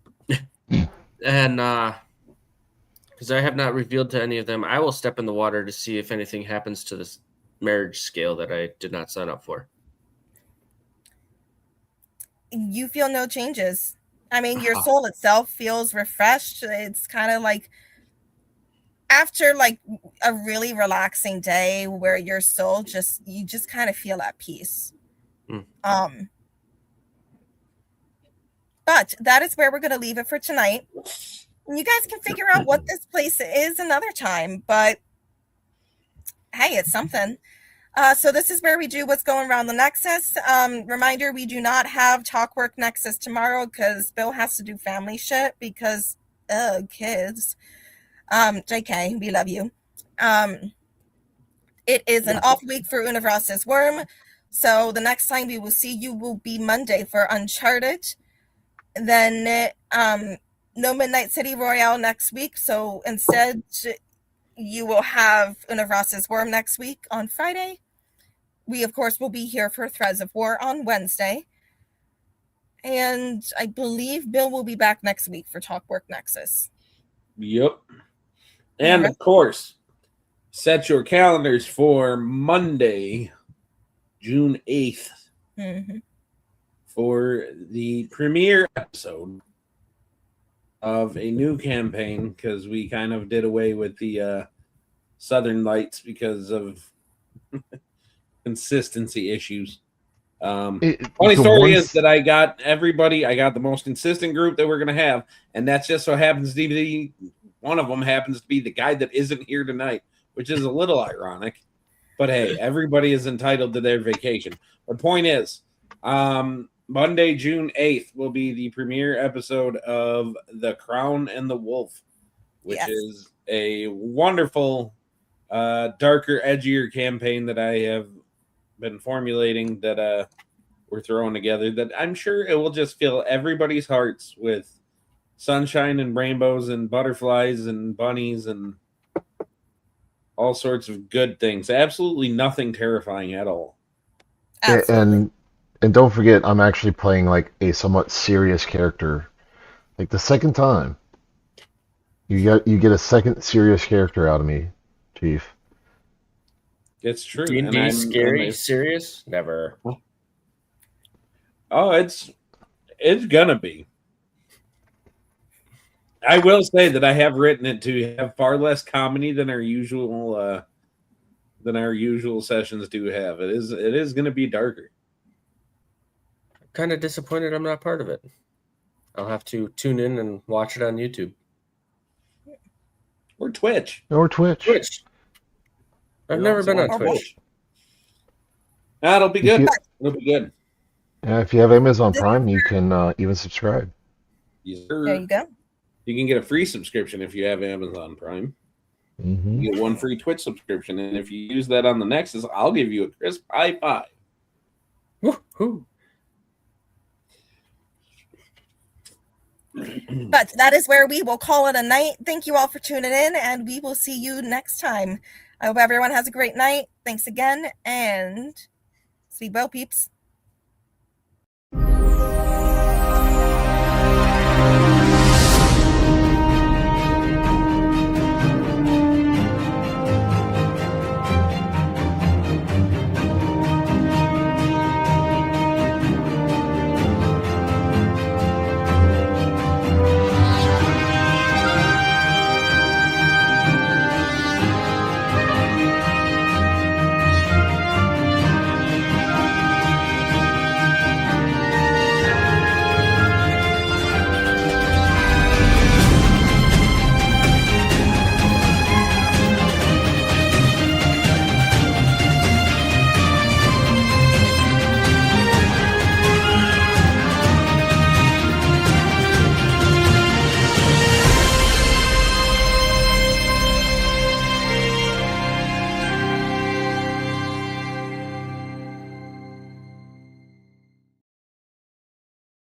And because I have not revealed to any of them, I will step in the water to see if anything happens to this marriage scale that I did not sign up for. You feel no changes. I mean, your soul itself feels refreshed. It's kind of like after like a really relaxing day where your soul you just kind of feel at peace. But that is where we're going to leave it for tonight. You guys can figure out what this place is another time, but hey, it's something. So this is where we do what's going around the Nexus. Reminder, we do not have Talkwork Nexus tomorrow because Bill has to do family shit because, kids. JK, we love you. It is an off week for Universe's Worm. So the next time we will see you will be Monday for Uncharted. Then no Midnight City Royale next week. So instead, you will have Universe's Worm next week on Friday. We, of course, will be here for Threads of War on Wednesday. And I believe Bill will be back next week for Talkwork Nexus. Yep. And, of course, set your calendars for Monday, June 8th, for the premiere episode of a new campaign, because we kind of did away with the Southern Lights because of consistency issues. Funny story is that I got the most consistent group that we're going to have, and that just so happens to be one of them happens to be the guy that isn't here tonight, which is a little ironic. But hey, everybody is entitled to their vacation. The point is, Monday, June 8th will be the premiere episode of The Crown and the Wolf, which is a wonderful, darker, edgier campaign that I have been formulating that we're throwing together that I'm sure it will just fill everybody's hearts with sunshine and rainbows and butterflies and bunnies and all sorts of good things. Absolutely nothing terrifying at all. And don't forget, I'm actually playing like a somewhat serious character. Like the second time, you get a second serious character out of me, Chief. It's true. D&D scary, serious? Never. Oh, it's gonna be. I will say that I have written it to have far less comedy than our usual sessions do have. It is going to be darker. I'm kind of disappointed I'm not part of it. I'll have to tune in and watch it on YouTube or Twitch. I've never been on Twitch. That'll be good. It'll be good. If you have Amazon Prime, you can even subscribe. Yes, sir. There you go. You can get a free subscription if you have Amazon Prime. You get one free Twitch subscription, and if you use that on the Nexus, I'll give you a crisp high five. Woo-hoo. But that is where we will call it a night. Thank you all for tuning in, and we will see you next time. I hope everyone has a great night. Thanks again, and sleep well, peeps.